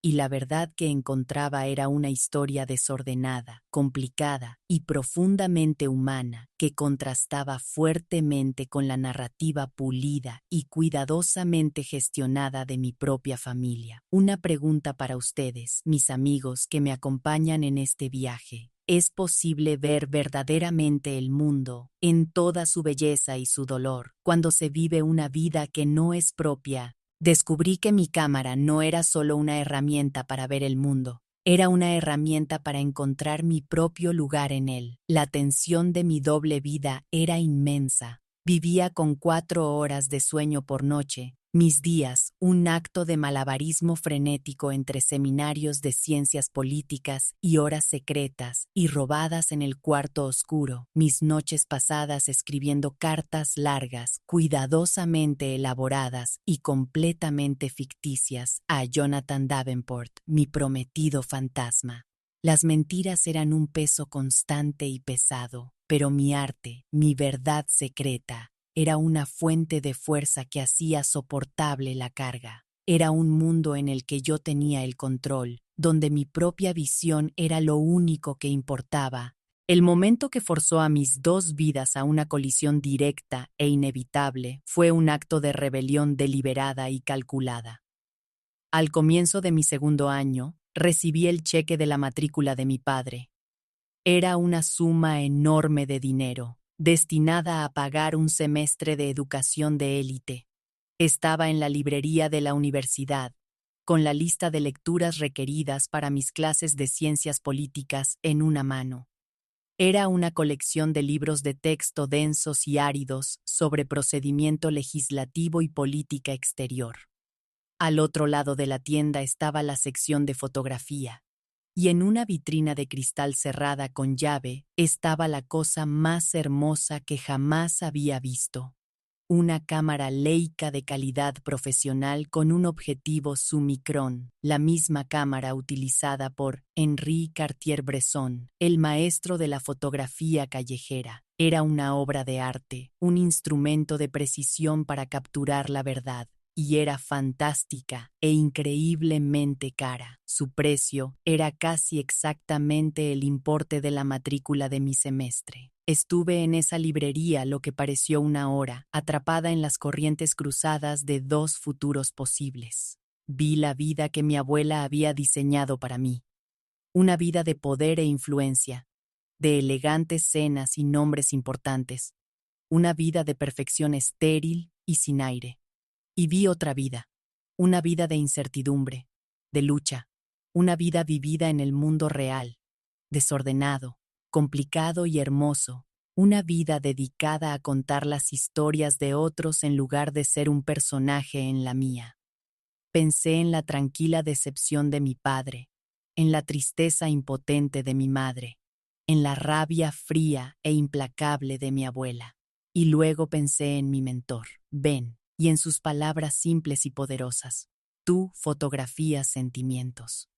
Y la verdad que encontraba era una historia desordenada, complicada y profundamente humana, que contrastaba fuertemente con la narrativa pulida y cuidadosamente gestionada de mi propia familia. Una pregunta para ustedes, mis amigos que me acompañan en este viaje. ¿Es posible ver verdaderamente el mundo, en toda su belleza y su dolor, cuando se vive una vida que no es propia? Descubrí que mi cámara no era solo una herramienta para ver el mundo, era una herramienta para encontrar mi propio lugar en él. La tensión de mi doble vida era inmensa. Vivía con 4 horas de sueño por noche, mis días un acto de malabarismo frenético entre seminarios de ciencias políticas y horas secretas y robadas en el cuarto oscuro, mis noches pasadas escribiendo cartas largas, cuidadosamente elaboradas y completamente ficticias a Jonathan Davenport, mi prometido fantasma. Las mentiras eran un peso constante y pesado, pero mi arte, mi verdad secreta, era una fuente de fuerza que hacía soportable la carga. Era un mundo en el que yo tenía el control, donde mi propia visión era lo único que importaba. El momento que forzó a mis 2 vidas a una colisión directa e inevitable fue un acto de rebelión deliberada y calculada. Al comienzo de mi segundo año, recibí el cheque de la matrícula de mi padre. Era una suma enorme de dinero, destinada a pagar un semestre de educación de élite. Estaba en la librería de la universidad, con la lista de lecturas requeridas para mis clases de ciencias políticas en una mano. Era una colección de libros de texto densos y áridos sobre procedimiento legislativo y política exterior. Al otro lado de la tienda estaba la sección de fotografía, y en una vitrina de cristal cerrada con llave estaba la cosa más hermosa que jamás había visto. Una cámara Leica de calidad profesional con un objetivo Summicron, la misma cámara utilizada por Henri Cartier-Bresson, el maestro de la fotografía callejera. Era una obra de arte, un instrumento de precisión para capturar la verdad, y era fantástica e increíblemente cara. Su precio era casi exactamente el importe de la matrícula de mi semestre. Estuve en esa librería lo que pareció una hora, atrapada en las corrientes cruzadas de dos futuros posibles. Vi la vida que mi abuela había diseñado para mí. Una vida de poder e influencia, de elegantes cenas y nombres importantes. Una vida de perfección estéril y sin aire. Y vi otra vida. Una vida de incertidumbre, de lucha. Una vida vivida en el mundo real, desordenado, complicado y hermoso, una vida dedicada a contar las historias de otros en lugar de ser un personaje en la mía. Pensé en la tranquila decepción de mi padre, en la tristeza impotente de mi madre, en la rabia fría e implacable de mi abuela. Y luego pensé en mi mentor, Ben, y en sus palabras simples y poderosas. Tú fotografías sentimientos.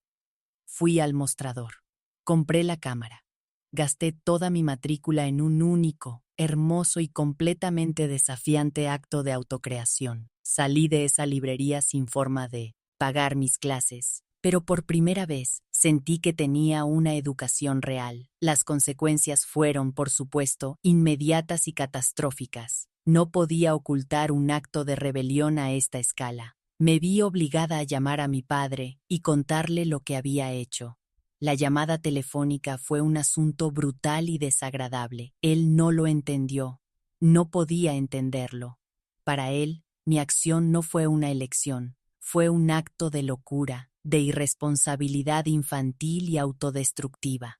Fui al mostrador. Compré la cámara. Gasté toda mi matrícula en un único, hermoso y completamente desafiante acto de autocreación. Salí de esa librería sin forma de pagar mis clases, pero por primera vez sentí que tenía una educación real. Las consecuencias fueron, por supuesto, inmediatas y catastróficas. No podía ocultar un acto de rebelión a esta escala. Me vi obligada a llamar a mi padre y contarle lo que había hecho. La llamada telefónica fue un asunto brutal y desagradable. Él no lo entendió. No podía entenderlo. Para él, mi acción no fue una elección. Fue un acto de locura, de irresponsabilidad infantil y autodestructiva.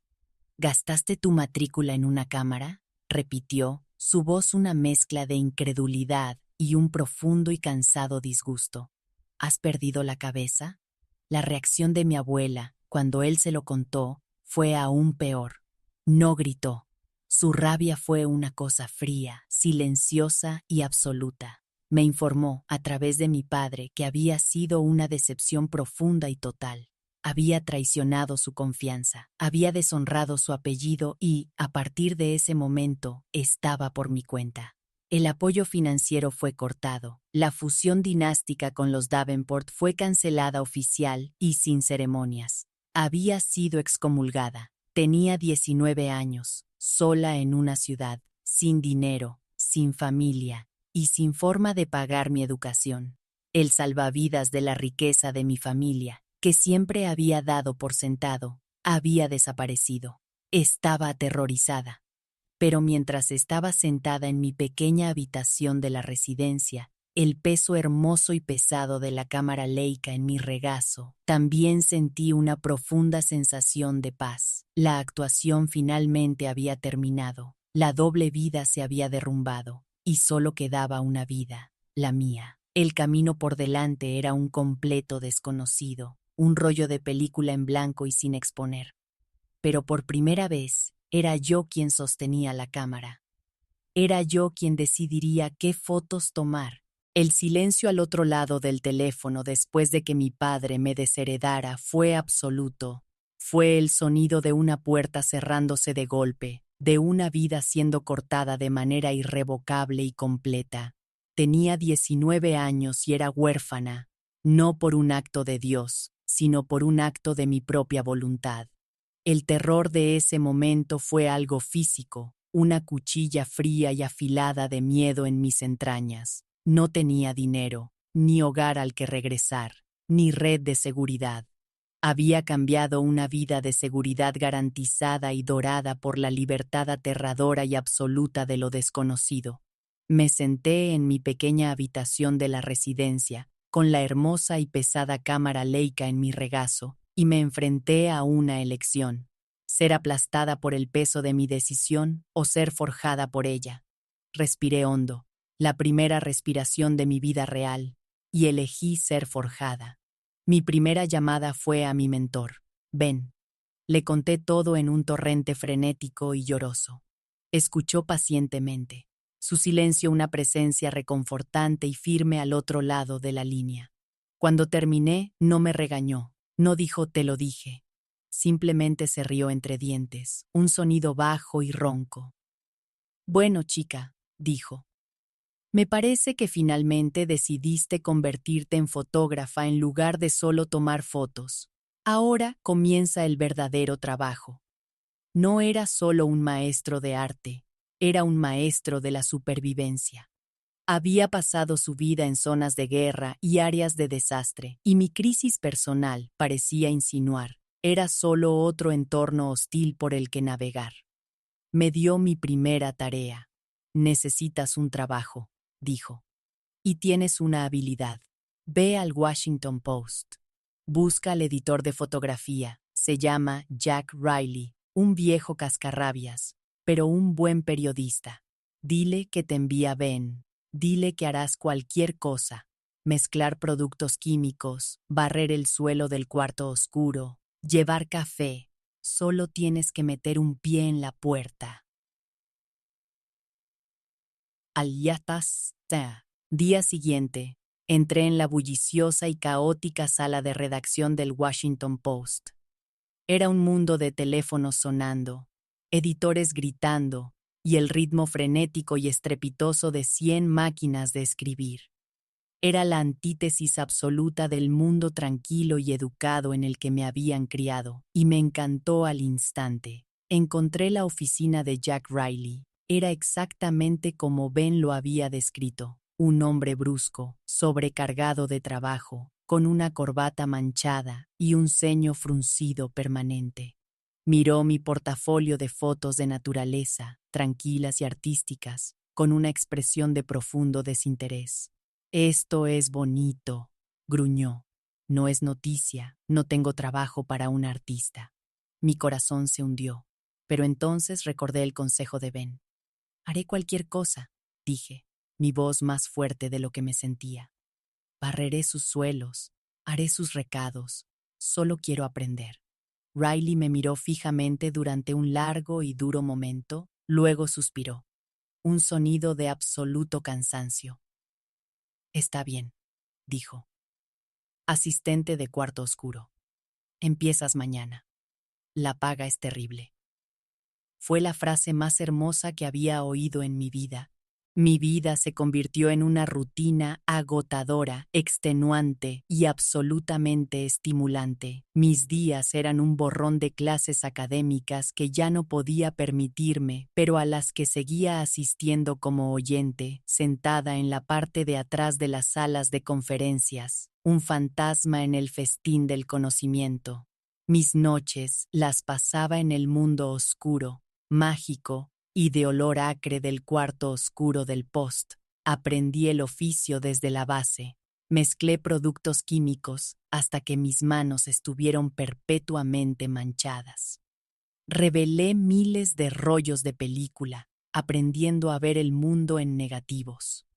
¿Gastaste tu matrícula en una cámara?, repitió, su voz una mezcla de incredulidad y un profundo y cansado disgusto. ¿Has perdido la cabeza? La reacción de mi abuela, cuando él se lo contó, fue aún peor. No gritó. Su rabia fue una cosa fría, silenciosa y absoluta. Me informó, a través de mi padre, que había sido una decepción profunda y total. Había traicionado su confianza, había deshonrado su apellido y, a partir de ese momento, estaba por mi cuenta. El apoyo financiero fue cortado, la fusión dinástica con los Davenport fue cancelada oficial y sin ceremonias. Había sido excomulgada. Tenía 19 años, sola en una ciudad, sin dinero, sin familia y sin forma de pagar mi educación. El salvavidas de la riqueza de mi familia, que siempre había dado por sentado, había desaparecido. Estaba aterrorizada. Pero mientras estaba sentada en mi pequeña habitación de la residencia, el peso hermoso y pesado de la cámara Leica en mi regazo, también sentí una profunda sensación de paz. La actuación finalmente había terminado, la doble vida se había derrumbado, y solo quedaba una vida, la mía. El camino por delante era un completo desconocido, un rollo de película en blanco y sin exponer. Pero por primera vez, era yo quien sostenía la cámara. Era yo quien decidiría qué fotos tomar. El silencio al otro lado del teléfono después de que mi padre me desheredara fue absoluto. Fue el sonido de una puerta cerrándose de golpe, de una vida siendo cortada de manera irrevocable y completa. Tenía 19 años y era huérfana, no por un acto de Dios, sino por un acto de mi propia voluntad. El terror de ese momento fue algo físico, una cuchilla fría y afilada de miedo en mis entrañas. No tenía dinero, ni hogar al que regresar, ni red de seguridad. Había cambiado una vida de seguridad garantizada y dorada por la libertad aterradora y absoluta de lo desconocido. Me senté en mi pequeña habitación de la residencia, con la hermosa y pesada cámara Leica en mi regazo, y me enfrenté a una elección: ser aplastada por el peso de mi decisión o ser forjada por ella. Respiré hondo, la primera respiración de mi vida real, y elegí ser forjada. Mi primera llamada fue a mi mentor, Ben. Le conté todo en un torrente frenético y lloroso. Escuchó pacientemente, su silencio una presencia reconfortante y firme al otro lado de la línea. Cuando terminé, no me regañó, no dijo "te lo dije". Simplemente se rió entre dientes, un sonido bajo y ronco. «Bueno, chica», dijo, «me parece que finalmente decidiste convertirte en fotógrafa en lugar de solo tomar fotos. Ahora comienza el verdadero trabajo». No era solo un maestro de arte, era un maestro de la supervivencia. Había pasado su vida en zonas de guerra y áreas de desastre, y mi crisis personal, parecía insinuar, era solo otro entorno hostil por el que navegar. Me dio mi primera tarea. «Necesitas un trabajo», dijo. «Y tienes una habilidad. Ve al Washington Post. Busca al editor de fotografía. Se llama Jack Riley, un viejo cascarrabias, pero un buen periodista. Dile que te envía Ben. Dile que harás cualquier cosa. Mezclar productos químicos, barrer el suelo del cuarto oscuro, llevar café. Solo tienes que meter un pie en la puerta». Día siguiente, entré en la bulliciosa y caótica sala de redacción del Washington Post. Era un mundo de teléfonos sonando, editores gritando y el ritmo frenético y estrepitoso de 100 máquinas de escribir. Era la antítesis absoluta del mundo tranquilo y educado en el que me habían criado, y me encantó al instante. Encontré la oficina de Jack Riley. Era exactamente como Ben lo había descrito: un hombre brusco, sobrecargado de trabajo, con una corbata manchada y un ceño fruncido permanente. Miró mi portafolio de fotos de naturaleza, tranquilas y artísticas, con una expresión de profundo desinterés. «Esto es bonito», gruñó. «No es noticia, no tengo trabajo para un artista». Mi corazón se hundió, pero entonces recordé el consejo de Ben. «Haré cualquier cosa», dije, mi voz más fuerte de lo que me sentía. «Barreré sus suelos, haré sus recados, solo quiero aprender». Riley me miró fijamente durante un largo y duro momento, luego suspiró. Un sonido de absoluto cansancio. «Está bien», dijo. «Asistente de cuarto oscuro. Empiezas mañana. La paga es terrible». Fue la frase más hermosa que había oído en mi vida. Mi vida se convirtió en una rutina agotadora, extenuante y absolutamente estimulante. Mis días eran un borrón de clases académicas que ya no podía permitirme, pero a las que seguía asistiendo como oyente, sentada en la parte de atrás de las salas de conferencias, un fantasma en el festín del conocimiento. Mis noches las pasaba en el mundo oscuro, mágico y de olor acre del cuarto oscuro del Post. Aprendí el oficio desde la base. Mezclé productos químicos hasta que mis manos estuvieron perpetuamente manchadas. Revelé miles de rollos de película, aprendiendo a ver el mundo en negativos.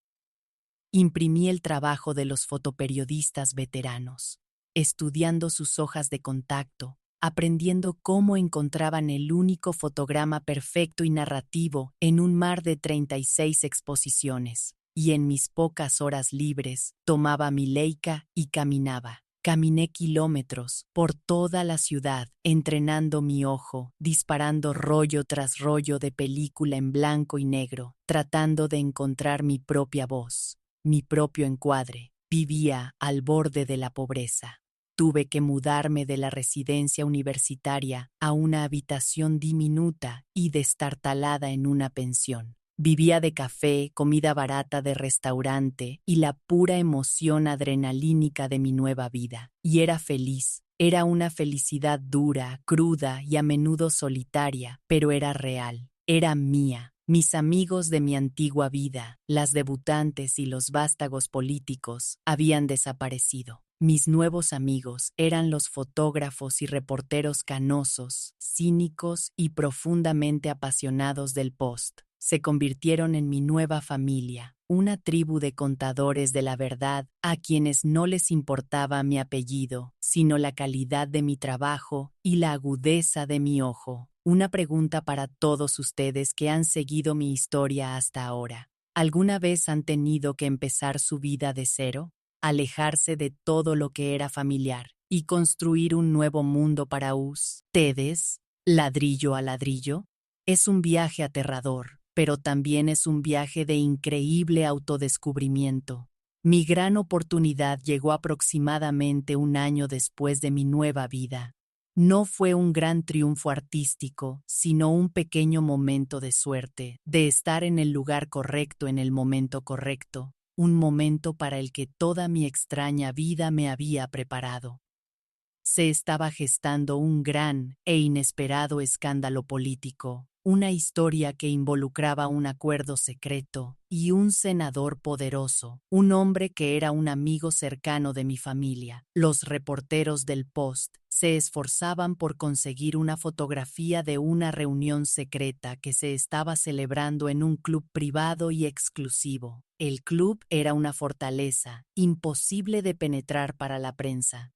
Imprimí el trabajo de los fotoperiodistas veteranos, estudiando sus hojas de contacto, aprendiendo cómo encontraban el único fotograma perfecto y narrativo en un mar de 36 exposiciones. Y en mis pocas horas libres, tomaba mi Leica y caminaba. Caminé kilómetros por toda la ciudad, entrenando mi ojo, disparando rollo tras rollo de película en blanco y negro, tratando de encontrar mi propia voz, mi propio encuadre. Vivía al borde de la pobreza. Tuve que mudarme de la residencia universitaria a una habitación diminuta y destartalada en una pensión. Vivía de café, comida barata de restaurante y la pura emoción adrenalínica de mi nueva vida. Y era feliz, Era una felicidad dura, cruda y a menudo solitaria, pero era real. Era mía. Mis amigos de mi antigua vida, las debutantes y los vástagos políticos, habían desaparecido. Mis nuevos amigos eran los fotógrafos y reporteros canosos, cínicos y profundamente apasionados del post. Se convirtieron en mi nueva familia, una tribu de contadores de la verdad a quienes no les importaba mi apellido, sino la calidad de mi trabajo y la agudeza de mi ojo. Una pregunta para todos ustedes que han seguido mi historia hasta ahora. ¿Alguna vez han tenido que empezar su vida de cero? Alejarse de todo lo que era familiar y construir un nuevo mundo para ustedes, ladrillo a ladrillo? Es un viaje aterrador, pero también es un viaje de increíble autodescubrimiento. Mi gran oportunidad llegó aproximadamente un año después de mi nueva vida. No fue un gran triunfo artístico, sino un pequeño momento de suerte, de estar en el lugar correcto en el momento correcto, un momento para el que toda mi extraña vida me había preparado. Se estaba gestando un gran e inesperado escándalo político, una historia que involucraba un acuerdo secreto y un senador poderoso, un hombre que era un amigo cercano de mi familia. Los reporteros del Post se esforzaban por conseguir una fotografía de una reunión secreta que se estaba celebrando en un club privado y exclusivo. El club era una fortaleza, imposible de penetrar para la prensa.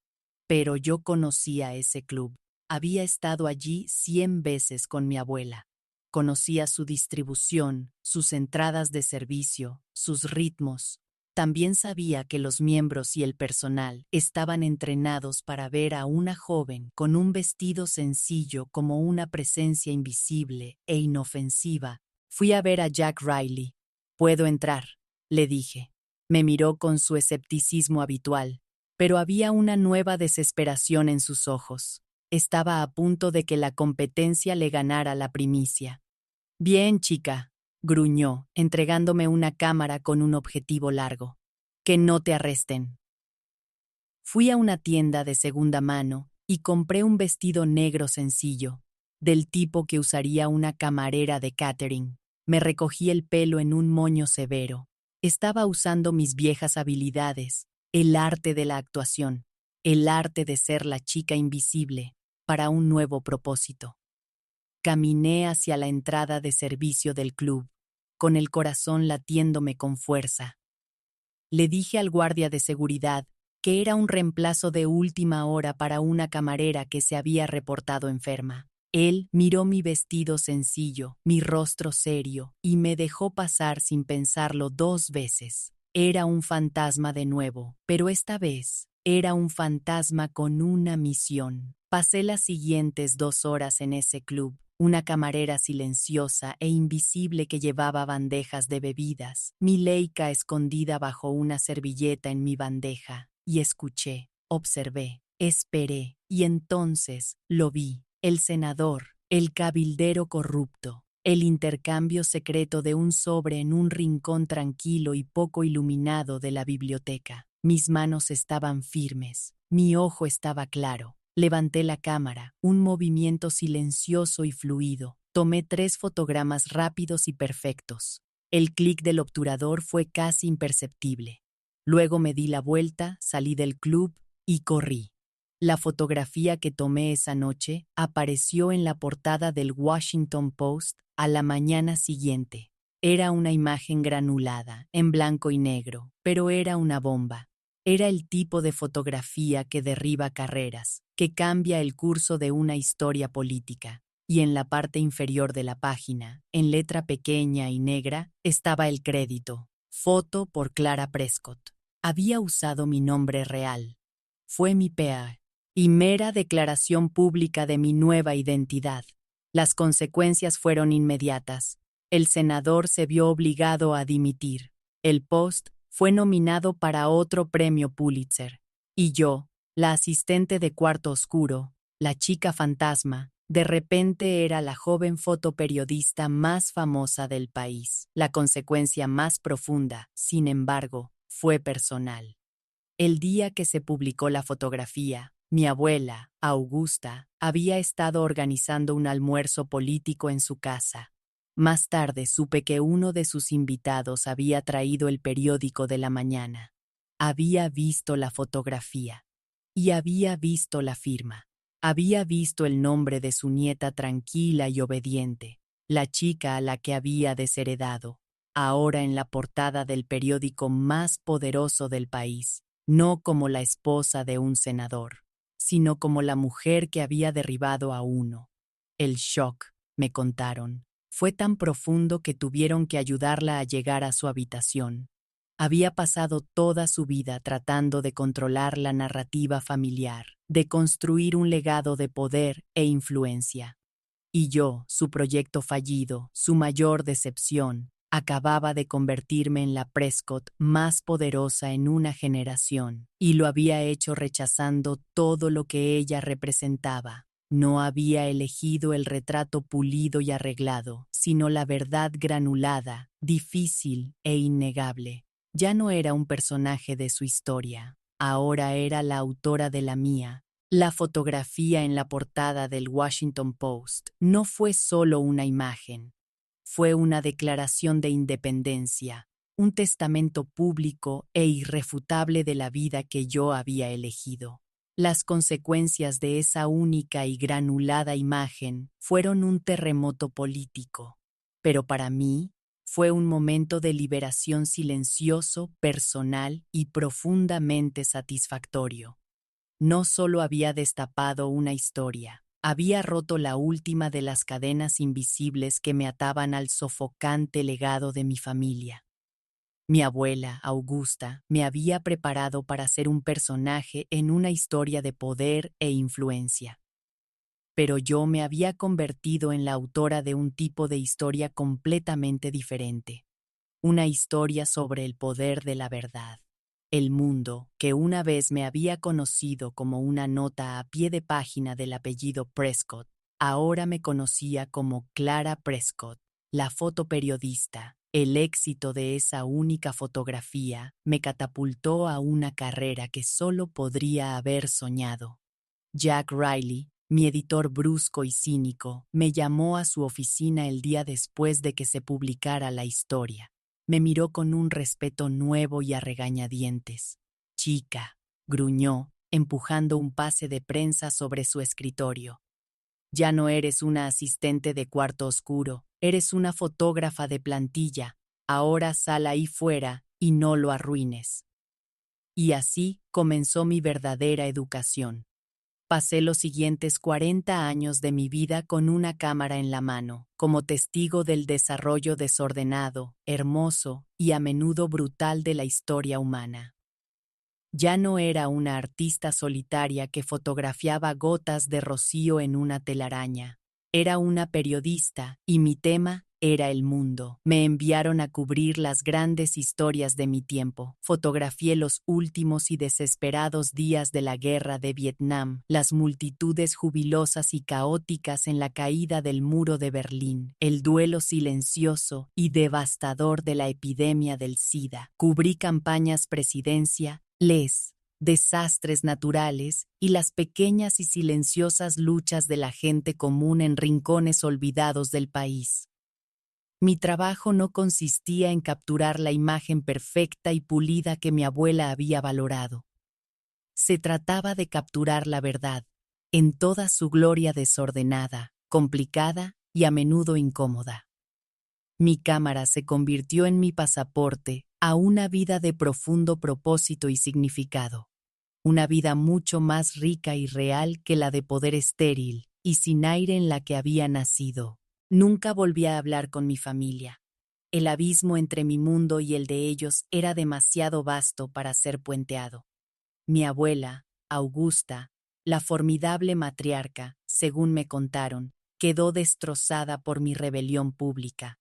Pero yo conocía ese club. Había estado allí 100 veces con mi abuela. Conocía su distribución, sus entradas de servicio, sus ritmos. También sabía que los miembros y el personal estaban entrenados para ver a una joven con un vestido sencillo como una presencia invisible e inofensiva. Fui a ver a Jack Riley. «¿Puedo entrar?», le dije. Me miró con su escepticismo habitual, pero había una nueva desesperación en sus ojos. Estaba a punto de que la competencia le ganara la primicia. «Bien, chica», gruñó, entregándome una cámara con un objetivo largo. «Que no te arresten». Fui a una tienda de segunda mano y compré un vestido negro sencillo, del tipo que usaría una camarera de catering. Me recogí el pelo en un moño severo. Estaba usando mis viejas habilidades, el arte de la actuación, el arte de ser la chica invisible, para un nuevo propósito. Caminé hacia la entrada de servicio del club, con el corazón latiéndome con fuerza. Le dije al guardia de seguridad que era un reemplazo de última hora para una camarera que se había reportado enferma. Él miró mi vestido sencillo, mi rostro serio, y me dejó pasar sin pensarlo 2 veces. Era un fantasma de nuevo, pero esta vez era un fantasma con una misión. Pasé las siguientes 2 horas en ese club, una camarera silenciosa e invisible que llevaba bandejas de bebidas, mi Leica escondida bajo una servilleta en mi bandeja, y escuché, observé, esperé, y entonces lo vi. El senador, el cabildero corrupto, el intercambio secreto de un sobre en un rincón tranquilo y poco iluminado de la biblioteca. Mis manos estaban firmes, mi ojo estaba claro. Levanté la cámara, un movimiento silencioso y fluido. Tomé 3 fotogramas rápidos y perfectos. El clic del obturador fue casi imperceptible. Luego me di la vuelta, salí del club y corrí. La fotografía que tomé esa noche apareció en la portada del Washington Post a la mañana siguiente. Era una imagen granulada, en blanco y negro, pero era una bomba. Era el tipo de fotografía que derriba carreras, que cambia el curso de una historia política. Y en la parte inferior de la página, en letra pequeña y negra, estaba el crédito. Foto por Clara Prescott. Había usado mi nombre real. Fue mi PA. Y mera declaración pública de mi nueva identidad. Las consecuencias fueron inmediatas. El senador se vio obligado a dimitir. El Post fue nominado para otro premio Pulitzer. Y yo, la asistente de cuarto oscuro, la chica fantasma, de repente era la joven fotoperiodista más famosa del país. La consecuencia más profunda, sin embargo, fue personal. El día que se publicó la fotografía, Mi abuela, Augusta, había estado organizando un almuerzo político en su casa. Más tarde supe que uno de sus invitados había traído el periódico de la mañana. Había visto la fotografía y había visto la firma. Había visto el nombre de su nieta tranquila y obediente, la chica a la que había desheredado, ahora en la portada del periódico más poderoso del país, no como la esposa de un senador, sino como la mujer que había derribado a uno. El shock, me contaron, fue tan profundo que tuvieron que ayudarla a llegar a su habitación. Había pasado toda su vida tratando de controlar la narrativa familiar, de construir un legado de poder e influencia. Y yo, su proyecto fallido, su mayor decepción, acababa de convertirme en la Prescott más poderosa en una generación, y lo había hecho rechazando todo lo que ella representaba. No había elegido el retrato pulido y arreglado, sino la verdad granulada, difícil e innegable. Ya no era un personaje de su historia, ahora era la autora de la mía. La fotografía en la portada del Washington Post no fue solo una imagen, fue una declaración de independencia, un testamento público e irrefutable de la vida que yo había elegido. Las consecuencias de esa única y granulada imagen fueron un terremoto político, pero para mí fue un momento de liberación silencioso, personal y profundamente satisfactorio. No solo había destapado una historia, había roto la última de las cadenas invisibles que me ataban al sofocante legado de mi familia. Mi abuela, Augusta, me había preparado para ser un personaje en una historia de poder e influencia. Pero yo me había convertido en la autora de un tipo de historia completamente diferente. Una historia sobre el poder de la verdad. El mundo, que una vez me había conocido como una nota a pie de página del apellido Prescott, ahora me conocía como Clara Prescott, la fotoperiodista. El éxito de esa única fotografía me catapultó a una carrera que solo podría haber soñado. Jack Riley, mi editor brusco y cínico, me llamó a su oficina el día después de que se publicara la historia. Me miró con un respeto nuevo y a regañadientes. Chica, gruñó, empujando un pase de prensa sobre su escritorio. Ya no eres una asistente de cuarto oscuro, eres una fotógrafa de plantilla. Ahora sal ahí fuera y no lo arruines. Y así comenzó mi verdadera educación. Pasé los siguientes 40 años de mi vida con una cámara en la mano, como testigo del desarrollo desordenado, hermoso y a menudo brutal de la historia humana. Ya no era una artista solitaria que fotografiaba gotas de rocío en una telaraña. Era una periodista y mi tema era el mundo. Me enviaron a cubrir las grandes historias de mi tiempo. Fotografié los últimos y desesperados días de la guerra de Vietnam, las multitudes jubilosas y caóticas en la caída del muro de Berlín, el duelo silencioso y devastador de la epidemia del SIDA. Cubrí campañas presidencia, desastres naturales y las pequeñas y silenciosas luchas de la gente común en rincones olvidados del país. Mi trabajo no consistía en capturar la imagen perfecta y pulida que mi abuela había valorado. Se trataba de capturar la verdad, en toda su gloria desordenada, complicada y a menudo incómoda. Mi cámara se convirtió en mi pasaporte a una vida de profundo propósito y significado. Una vida mucho más rica y real que la de poder estéril y sin aire en la que había nacido. Nunca volví a hablar con mi familia. El abismo entre mi mundo y el de ellos era demasiado vasto para ser puenteado. Mi abuela, Augusta, la formidable matriarca, según me contaron, quedó destrozada por mi rebelión pública.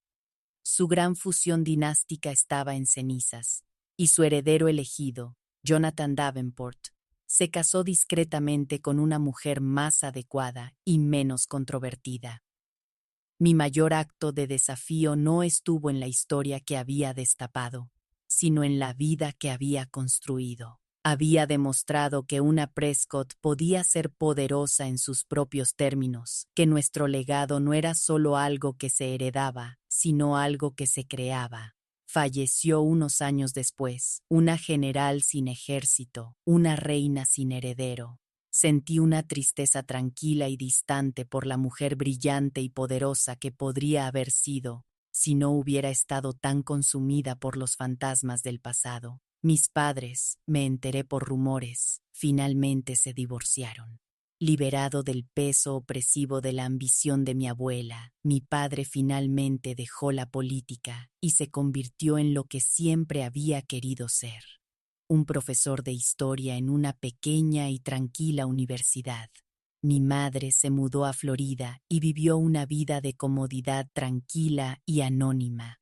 Su gran fusión dinástica estaba en cenizas, y su heredero elegido, Jonathan Davenport, se casó discretamente con una mujer más adecuada y menos controvertida. Mi mayor acto de desafío no estuvo en la historia que había destapado, sino en la vida que había construido. Había demostrado que una Prescott podía ser poderosa en sus propios términos, que nuestro legado no era solo algo que se heredaba, sino algo que se creaba. Falleció unos años después, una general sin ejército, una reina sin heredero. Sentí una tristeza tranquila y distante por la mujer brillante y poderosa que podría haber sido, si no hubiera estado tan consumida por los fantasmas del pasado. Mis padres, me enteré por rumores, finalmente se divorciaron. Liberado del peso opresivo de la ambición de mi abuela, mi padre finalmente dejó la política y se convirtió en lo que siempre había querido ser: un profesor de historia en una pequeña y tranquila universidad. Mi madre se mudó a Florida y vivió una vida de comodidad tranquila y anónima.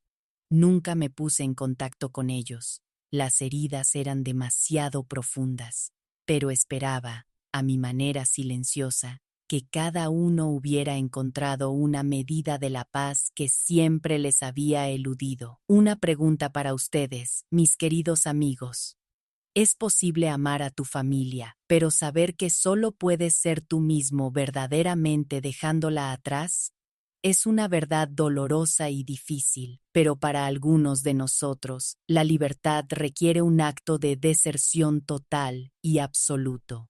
Nunca me puse en contacto con ellos. Las heridas eran demasiado profundas, pero esperaba, a mi manera silenciosa, que cada uno hubiera encontrado una medida de la paz que siempre les había eludido. Una pregunta para ustedes, mis queridos amigos. Es posible amar a tu familia, pero saber que solo puedes ser tú mismo verdaderamente dejándola atrás? Es una verdad dolorosa y difícil, pero para algunos de nosotros, la libertad requiere un acto de deserción total y absoluto.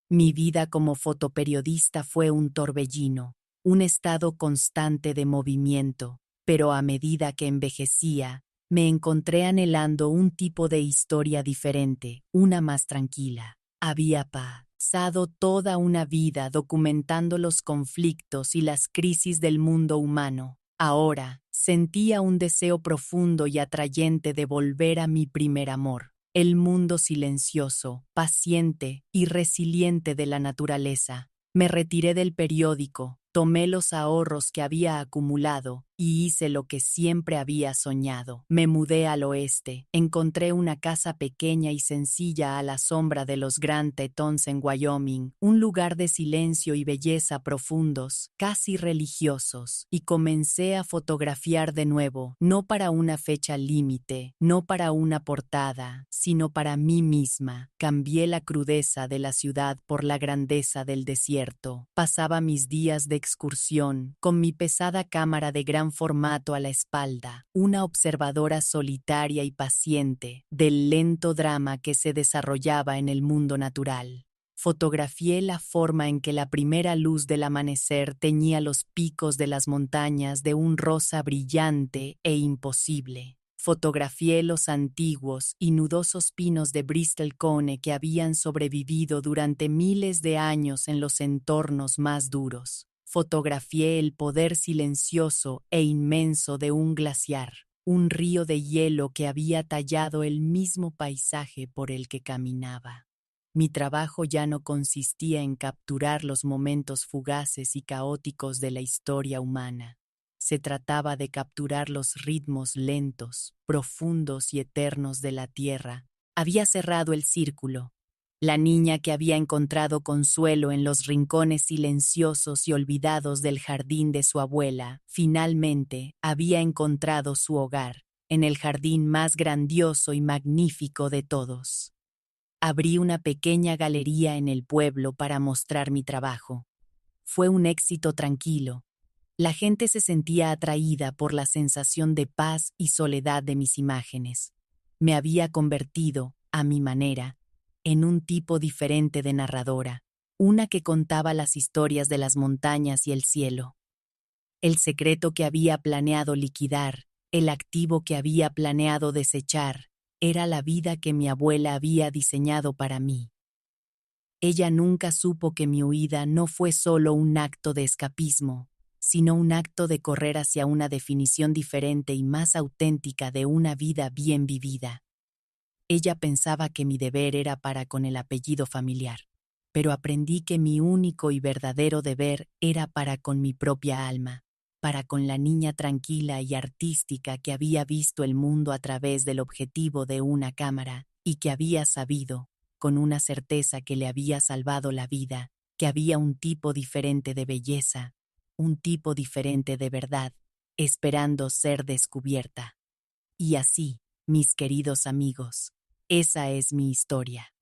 Mi vida como fotoperiodista fue un torbellino, un estado constante de movimiento, pero a medida que envejecía, me encontré anhelando un tipo de historia diferente, una más tranquila. Había pasado toda una vida documentando los conflictos y las crisis del mundo humano. Ahora sentía un deseo profundo y atrayente de volver a mi primer amor, el mundo silencioso, paciente y resiliente de la naturaleza. Me retiré del periódico, tomé los ahorros que había acumulado y hice lo que siempre había soñado. Me mudé al oeste, encontré una casa pequeña y sencilla a la sombra de los Grand Tetons en Wyoming, un lugar de silencio y belleza profundos, casi religiosos, y comencé a fotografiar de nuevo, no para una fecha límite, no para una portada, sino para mí misma. Cambié la crudeza de la ciudad por la grandeza del desierto. Pasaba mis días de excursión, con mi pesada cámara de gran formato a la espalda, una observadora solitaria y paciente del lento drama que se desarrollaba en el mundo natural. Fotografié la forma en que la primera luz del amanecer teñía los picos de las montañas de un rosa brillante e imposible. Fotografié los antiguos y nudosos pinos de Bristol Cone que habían sobrevivido durante miles de años en los entornos más duros. Fotografié el poder silencioso e inmenso de un glaciar, un río de hielo que había tallado el mismo paisaje por el que caminaba. Mi trabajo ya no consistía en capturar los momentos fugaces y caóticos de la historia humana. Se trataba de capturar los ritmos lentos, profundos y eternos de la tierra. Había cerrado el círculo. La niña que había encontrado consuelo en los rincones silenciosos y olvidados del jardín de su abuela, finalmente había encontrado su hogar, en el jardín más grandioso y magnífico de todos. Abrí una pequeña galería en el pueblo para mostrar mi trabajo. Fue un éxito tranquilo. La gente se sentía atraída por la sensación de paz y soledad de mis imágenes. Me había convertido, a mi manera, en un tipo diferente de narradora, una que contaba las historias de las montañas y el cielo. El secreto que había planeado liquidar, el activo que había planeado desechar, era la vida que mi abuela había diseñado para mí. Ella nunca supo que mi huida no fue solo un acto de escapismo, sino un acto de correr hacia una definición diferente y más auténtica de una vida bien vivida. Ella pensaba que mi deber era para con el apellido familiar, pero aprendí que mi único y verdadero deber era para con mi propia alma, para con la niña tranquila y artística que había visto el mundo a través del objetivo de una cámara y que había sabido, con una certeza que le había salvado la vida, que había un tipo diferente de belleza, un tipo diferente de verdad, esperando ser descubierta. Y así, mis queridos amigos, esa es mi historia.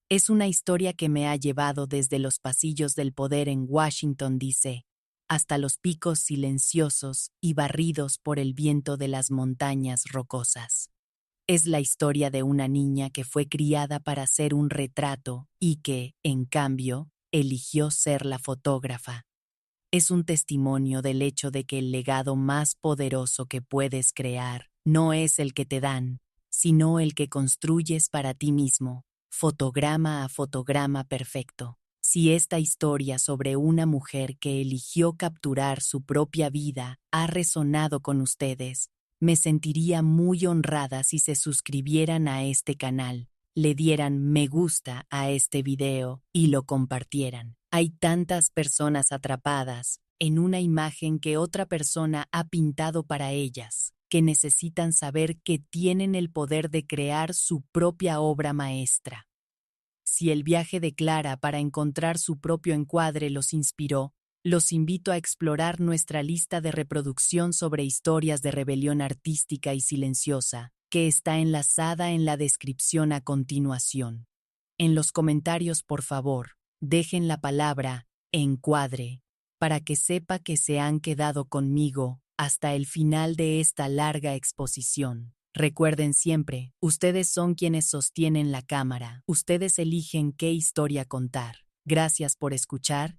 Es una historia que me ha llevado desde los pasillos del poder en Washington, D.C., hasta los picos silenciosos y barridos por el viento de las montañas rocosas. Es la historia de una niña que fue criada para ser un retrato y que, en cambio, eligió ser la fotógrafa. Es un testimonio del hecho de que el legado más poderoso que puedes crear no es el que te dan, sino el que construyes para ti mismo, fotograma a fotograma perfecto. Si esta historia sobre una mujer que eligió capturar su propia vida ha resonado con ustedes, me sentiría muy honrada si se suscribieran a este canal, le dieran me gusta a este video y lo compartieran. Hay tantas personas atrapadas en una imagen que otra persona ha pintado para ellas, que necesitan saber que tienen el poder de crear su propia obra maestra. Si el viaje de Clara para encontrar su propio encuadre los inspiró, los invito a explorar nuestra lista de reproducción sobre historias de rebelión artística y silenciosa, que está enlazada en la descripción a continuación. En los comentarios, por favor, dejen la palabra encuadre para que sepa que se han quedado conmigo hasta el final de esta larga exposición. Recuerden siempre, ustedes son quienes sostienen la cámara, ustedes eligen qué historia contar. Gracias por escuchar